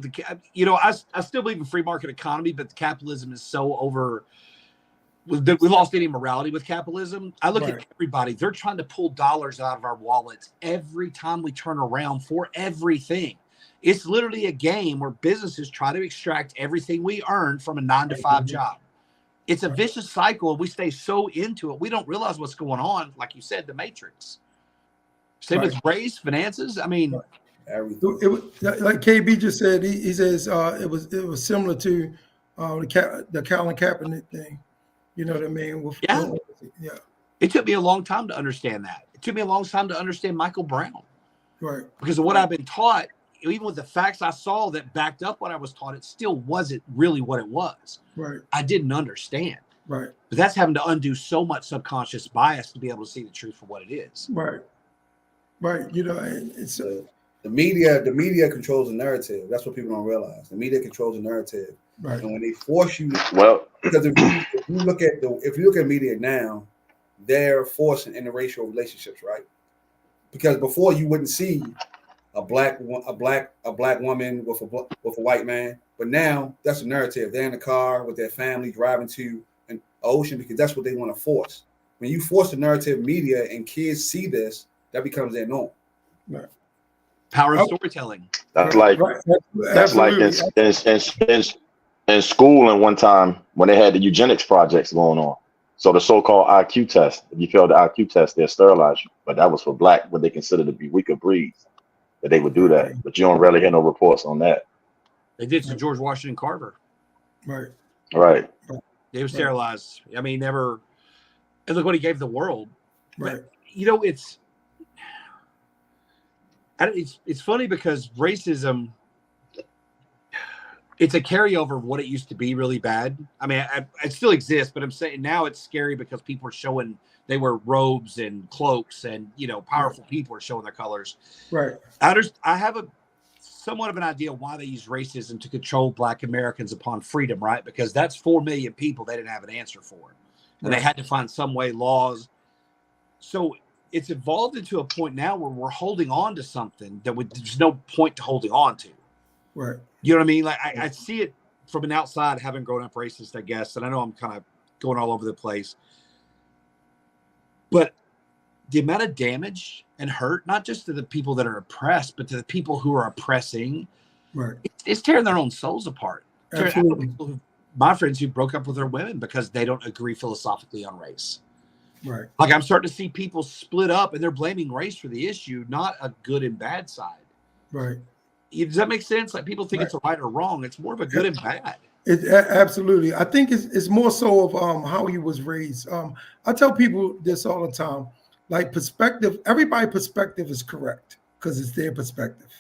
I still believe in free market economy, but capitalism is so over. We lost any morality with capitalism. I look at everybody; they're trying to pull dollars out of our wallets every time we turn around for everything. It's literally a game where businesses try to extract everything we earn from a 9-to-5 job. It's a vicious cycle. We stay so into it, we don't realize what's going on. Like you said, the matrix. Same with race, finances. I mean. Everything. It was, like KB just said, he says it was similar to the Colin Kaepernick thing. You know what I mean? Yeah. It took me a long time to understand that. It took me a long time to understand Michael Brown. Right. Because of what I've been taught, even with the facts I saw that backed up what I was taught, it still wasn't really what it was. Right. I didn't understand. Right. But that's having to undo so much subconscious bias to be able to see the truth for what it is. Right. Right. You know, it's the media controls the narrative. That's what people don't realize. The media controls the narrative. Right. And when they force you, because if you look at media now, they're forcing interracial relationships, right? Because before you wouldn't see a black woman with a white man, but now that's the narrative. They're in the car with their family driving to an ocean because that's what they want to force. When you force the narrative media and kids see this, that becomes their norm. Right. Power of storytelling. That's like in school and one time when they had the eugenics projects going on. So the so-called IQ test, if you fail the IQ test, they'll sterilize you. But that was for black, what they consider to be weaker breeds, that they would do that. But you don't really hear no reports on that. They did to George Washington Carver. Right. Right. They were sterilized. I mean, never. And look what he gave the world. Right. But, you know, it's funny because racism, it's a carryover of what it used to be really bad. I mean, it still exists, but I'm saying now it's scary because people are showing they wear robes and cloaks and, you know, powerful people are showing their colors. Right. I have somewhat of an idea why they use racism to control Black Americans upon freedom, right? Because that's 4 million people they didn't have an answer for. And they had to find some way, laws. So it's evolved into a point now where we're holding on to something that there's no point to holding on to. Right. You know what I mean? Like I see it from an outside, having grown up racist, I guess. And I know I'm kind of going all over the place. But the amount of damage and hurt, not just to the people that are oppressed, but to the people who are oppressing, it's tearing their own souls apart. My friends who broke up with their women because they don't agree philosophically on race. Right. Like I'm starting to see people split up and they're blaming race for the issue, not a good and bad side. Right. Does that make sense? Like people think it's a right or wrong. It's more of a good and bad. Absolutely. I think it's more so of how he was raised. I tell people this all the time. Like perspective, everybody's perspective is correct because it's their perspective,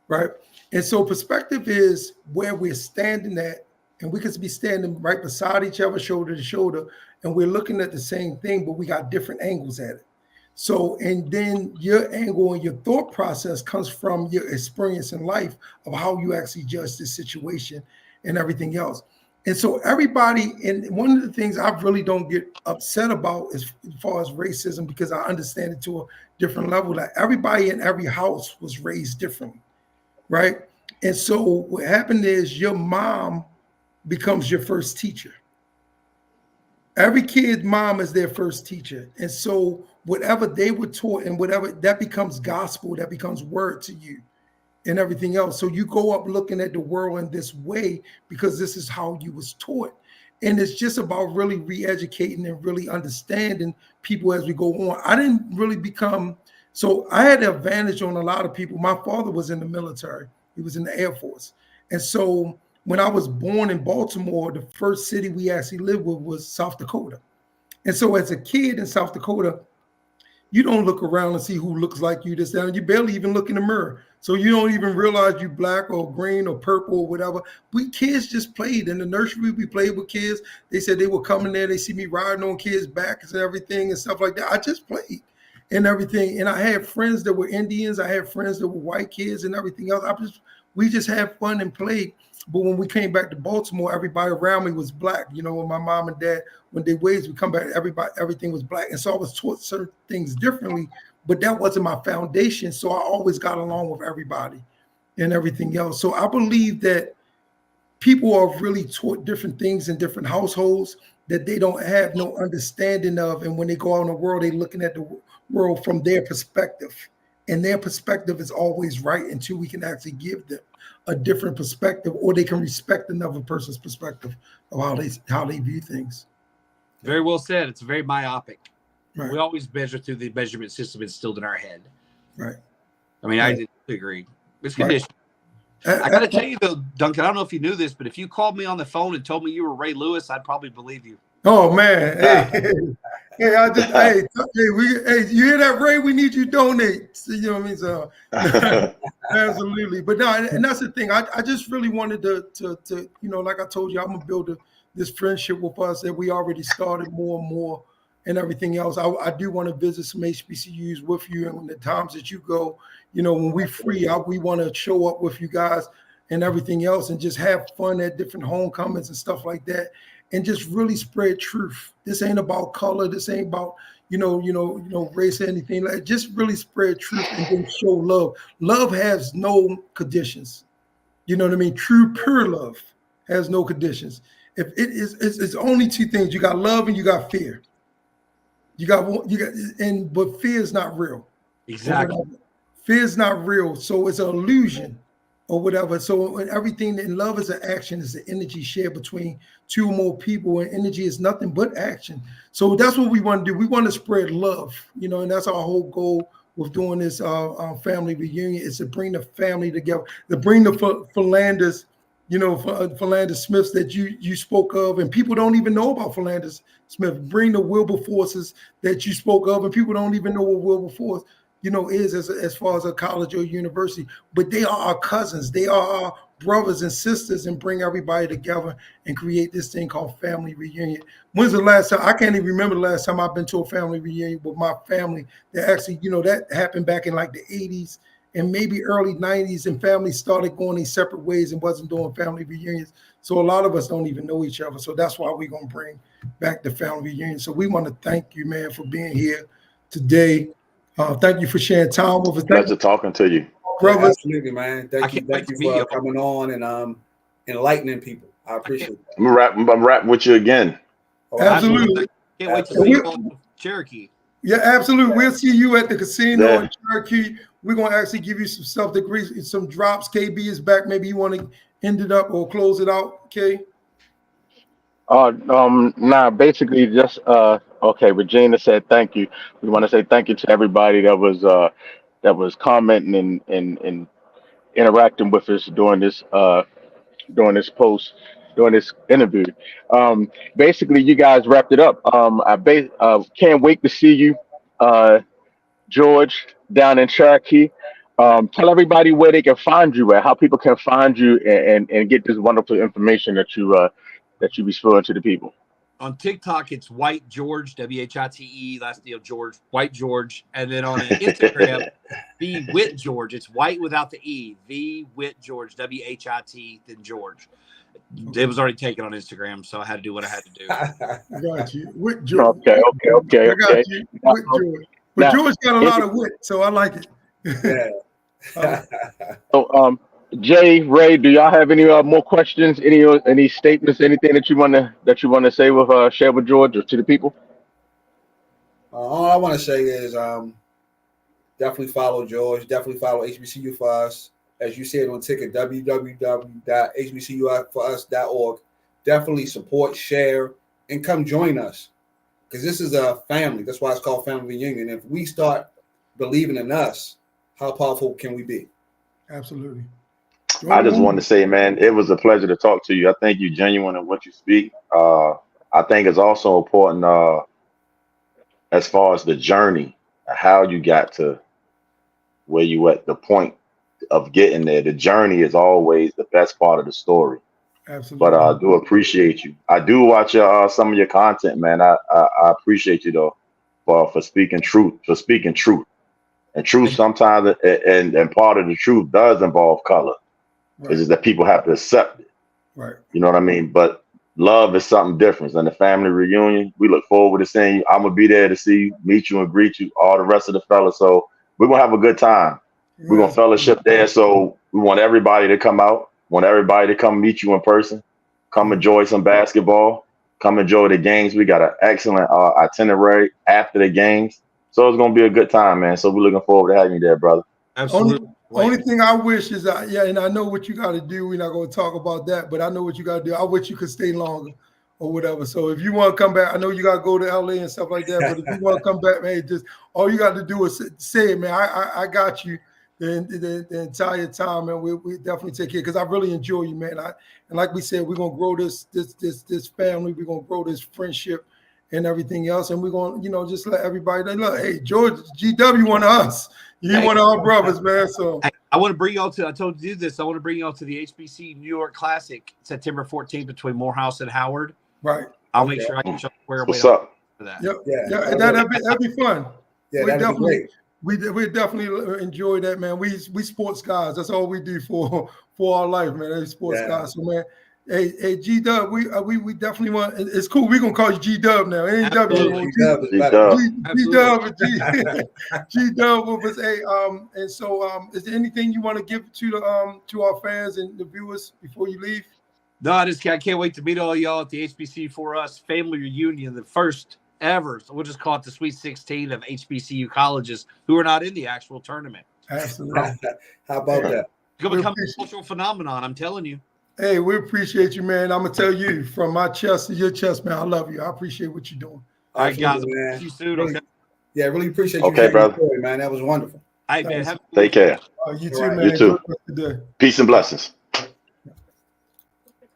right? And so perspective is where we're standing at, and we could be standing right beside each other, shoulder to shoulder, and we're looking at the same thing, but we got different angles at it. So, and then your angle and your thought process comes from your experience in life of how you actually judge this situation and everything else. And so everybody, and one of the things I really don't get upset about as far as racism, because I understand it to a different level, that everybody in every house was raised differently, right? And so what happened is your mom becomes your first teacher. Every kid's mom is their first teacher. And so whatever they were taught and whatever that becomes gospel, that becomes word to you and everything else. So you go up looking at the world in this way because this is how you was taught. And it's just about really re-educating and really understanding people as we go on. I didn't really become, so I had an advantage on a lot of people. My father was in the military. He was in the Air Force. And so when I was born in Baltimore, the first city we actually lived with was South Dakota. And so as a kid in South Dakota, you don't look around and see who looks like you this down. You barely even look in the mirror. So you don't even realize you black or green or purple or whatever. We kids just played in the nursery. We played with kids. They said they were coming there. They see me riding on kids' backs and everything and stuff like that. I just played and everything. And I had friends that were Indians. I had friends that were white kids and everything else. We just had fun and played. But when we came back to Baltimore, everybody around me was black. You know, when my mom and dad, when they raised, we come back, everything was black. And so I was taught certain things differently, but that wasn't my foundation. So I always got along with everybody and everything else. So I believe that people are really taught different things in different households that they don't have no understanding of. And when they go out in the world, they're looking at the world from their perspective. And their perspective is always right until we can actually give them a different perspective, or they can respect another person's perspective of how they view things. Very well said. It's very myopic. Right. We always measure through the measurement system instilled in our head. Right. I mean, Right. I agree. It's conditioned. I got to tell you, though, Duncan, I don't know if you knew this, but if you called me on the phone and told me you were Ray Lewis, I'd probably believe you. Oh, man. Hey, you hear that, Ray? We need you to donate. So, you know what I mean? So, absolutely. But no, and that's the thing. I just really wanted to you know, like I told you, I'm going to build this friendship with us that we already started more and more and everything else. I do want to visit some HBCUs with you, and when the times that you go, you know, when we free, we want to show up with you guys and everything else and just have fun at different homecomings and stuff like that. And just really spread truth. This ain't about color. This ain't about, you know, race or anything. Like, just really spread truth and then show love. Love has no conditions. You know what I mean? True, pure love has no conditions. If it's only two things. You got love and you got fear. But fear is not real. Exactly. Fear is not real. So it's an illusion or whatever. So everything in love is an action, is the energy shared between two or more people, and energy is nothing but action. So that's what we want to do. We want to spread love, you know, and that's our whole goal with doing this family reunion, is to bring the family together, to bring the Philanders, you know, Philander Smiths that you spoke of, and people don't even know about Philander Smith. Bring the Wilberforces that you spoke of, and people don't even know what Wilberforce, you know, is as far as a college or university, but they are our cousins. They are our brothers and sisters, and bring everybody together and create this thing called family reunion. When's the last time? I can't even remember the last time I've been to a family reunion with my family. That actually, you know, that happened back in like the 80s and maybe early 90s, and families started going in separate ways and wasn't doing family reunions. So a lot of us don't even know each other. So that's why we're going to bring back the family reunion. So we want to thank you, man, for being here today. Thank you for sharing time with us. Pleasure talking to you, brother. Absolutely, man. Thank you for coming on and enlightening people. I appreciate it. I'm rap with you again. Absolutely. Can't wait to see you on Cherokee. Yeah, absolutely. We'll see you at the casino in Cherokee. We're going to actually give you some stuff to grease, some drops. KB is back. Maybe you want to end it up or close it out, okay? Basically just okay, Regina said thank you. We want to say thank you to everybody that was commenting and interacting with us during this interview. Basically you guys wrapped it up. I can't wait to see you, George, down in Cherokee. Tell everybody where they can find you at, how people can find you and get this wonderful information that you be spilling to the people. On TikTok, it's White George, WHITE, last name George, White George. And then on Instagram, V Wit George. It's white without the E. V Wit George, WHIT, then George. It was already taken on Instagram, so I had to do what I had to do. I got you. Wit George. Okay. I got you. Wit George. But George got a lot of wit, so I like it. Yeah. So, Jay, Ray, do y'all have any more questions? Any statements? Anything that you want to say with share with George or to the people? All I want to say is definitely follow George. Definitely follow HBCU for Us. As you said on ticket, www.hbcuforus.org. Definitely support, share, and come join us. Because this is a family. That's why it's called Family Reunion. If we start believing in us, how powerful can we be? Absolutely. I just wanted to say, man, it was a pleasure to talk to you. I think you're genuine in what you speak. I think it's also important as far as the journey, how you got to where you at, the point of getting there. The journey is always the best part of the story. Absolutely. But I do appreciate you. I do watch some of your content, man. I appreciate you though for speaking truth, and truth sometimes, and part of the truth does involve color. Right. It's just that people have to accept it. Right. You know what I mean? But love is something different. And the family reunion, we look forward to seeing you. I'm gonna be there to see you, meet you, and greet you. All the rest of the fellas. So we're gonna have a good time. Yeah. We're gonna fellowship there. So we want everybody to come out. Want everybody to come meet you in person. Come enjoy some basketball. Come enjoy the games. We got an excellent itinerary after the games. So it's gonna be a good time, man. So we're looking forward to having you there, brother. Absolutely. Only thing I wish is and I know what you got to do. We're not going to talk about that, but I know what you got to do. I wish you could stay longer or whatever. So if you want to come back, I know you got to go to LA and stuff like that. But if you want to come back, man, just all you got to do is say it, man. I got you the entire time, and we definitely take care because I really enjoy you, man. And like we said, we're gonna grow this family. We're gonna grow this friendship and everything else, and we're gonna just let everybody know. Look, hey, George GW one of us. You one of our brothers, man. So I want to bring y'all to. I told you this. I want to bring y'all to the HBC New York Classic, September 14th, between Morehouse and Howard. Right. I'll make sure I can square away. What's up for that? Yep. Yeah. That'd be fun. Yeah, that'd be great. We definitely enjoy that, man. We sports guys. That's all we do for our life, man. Hey, sports guys. So, man. Hey, G Dub, we definitely want. It's cool. We're gonna call you G Dub now. It ain't W. G Dub with us. Hey, and so is there anything you want to give to our fans and the viewers before you leave? No, I can't wait to meet all y'all at the HBC for Us family reunion, the first ever. So we'll just call it the Sweet 16 of HBCU colleges who are not in the actual tournament. Absolutely. How about that? It's gonna become a cultural phenomenon. I'm telling you. Hey, we appreciate you, man. I'm gonna tell you from my chest to your chest, man. I love you. I appreciate what you're doing. All right, guys. Man. See you soon. Really, okay. Yeah, really appreciate you. Okay, brother. Story, man. That was wonderful. Hey, man. Take care. You too, man. You too. Peace and blessings.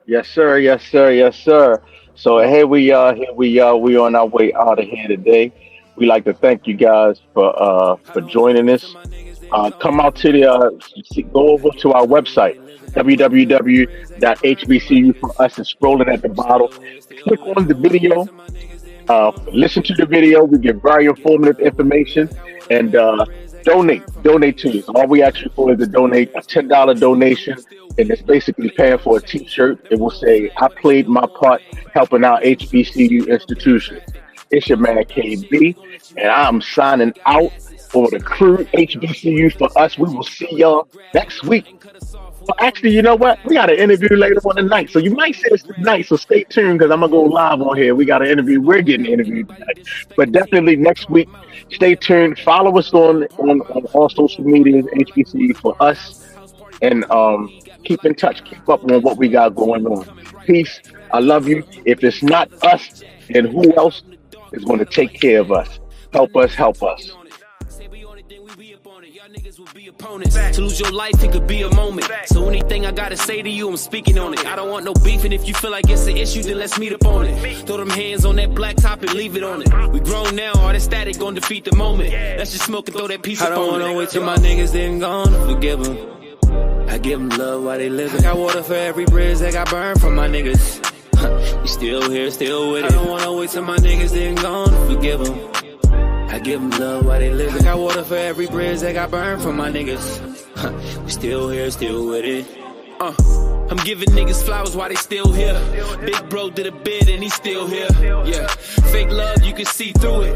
Yes, sir. Yes, sir. Yes, sir. So here we are. We on our way out of here today. We like to thank you guys for joining us. Come out to go over to our website, www.hbcuforus, is scrolling at the bottom. Click on the video, listen to the video. We give very informative information, and donate to us. All we ask you for is to donate a $10 donation, and it's basically paying for a t-shirt. It will say, I played my part helping out HBCU institutions. It's your man KB, and I'm signing out for the crew, HBCU for Us. We will see y'all next week. Well, actually, you know what? We got an interview later on tonight, so you might say it's tonight, so stay tuned because I'm going to go live on here. We got an interview. We're getting interviewed tonight. But definitely next week, stay tuned. Follow us on all social medias, HBCU for Us, and keep in touch. Keep up on what we got going on. Peace. I love you. If it's not us, then who else is going to take care of us? Help us, help us. To lose your life, it could be a moment. So anything I gotta say to you, I'm speaking on it. I don't want no beef, and if you feel like it's an issue, then let's meet up on it. Throw them hands on that black top and leave it on it. We grown now, all that static gonna defeat the moment. Let's just smoke and throw that piece up on it. I don't wanna wait till my niggas then gone, forgive them. I give them love while they living. I got water for every bridge that got burned from my niggas. We still here, still with it. I don't wanna wait till my niggas then gone, forgive them. I give them love while they living. I got water for every bridge that got burned from my niggas. We still here, still with it. I'm giving niggas flowers while they still here. Big bro did a bid and he's still here. Yeah, fake love, you can see through it.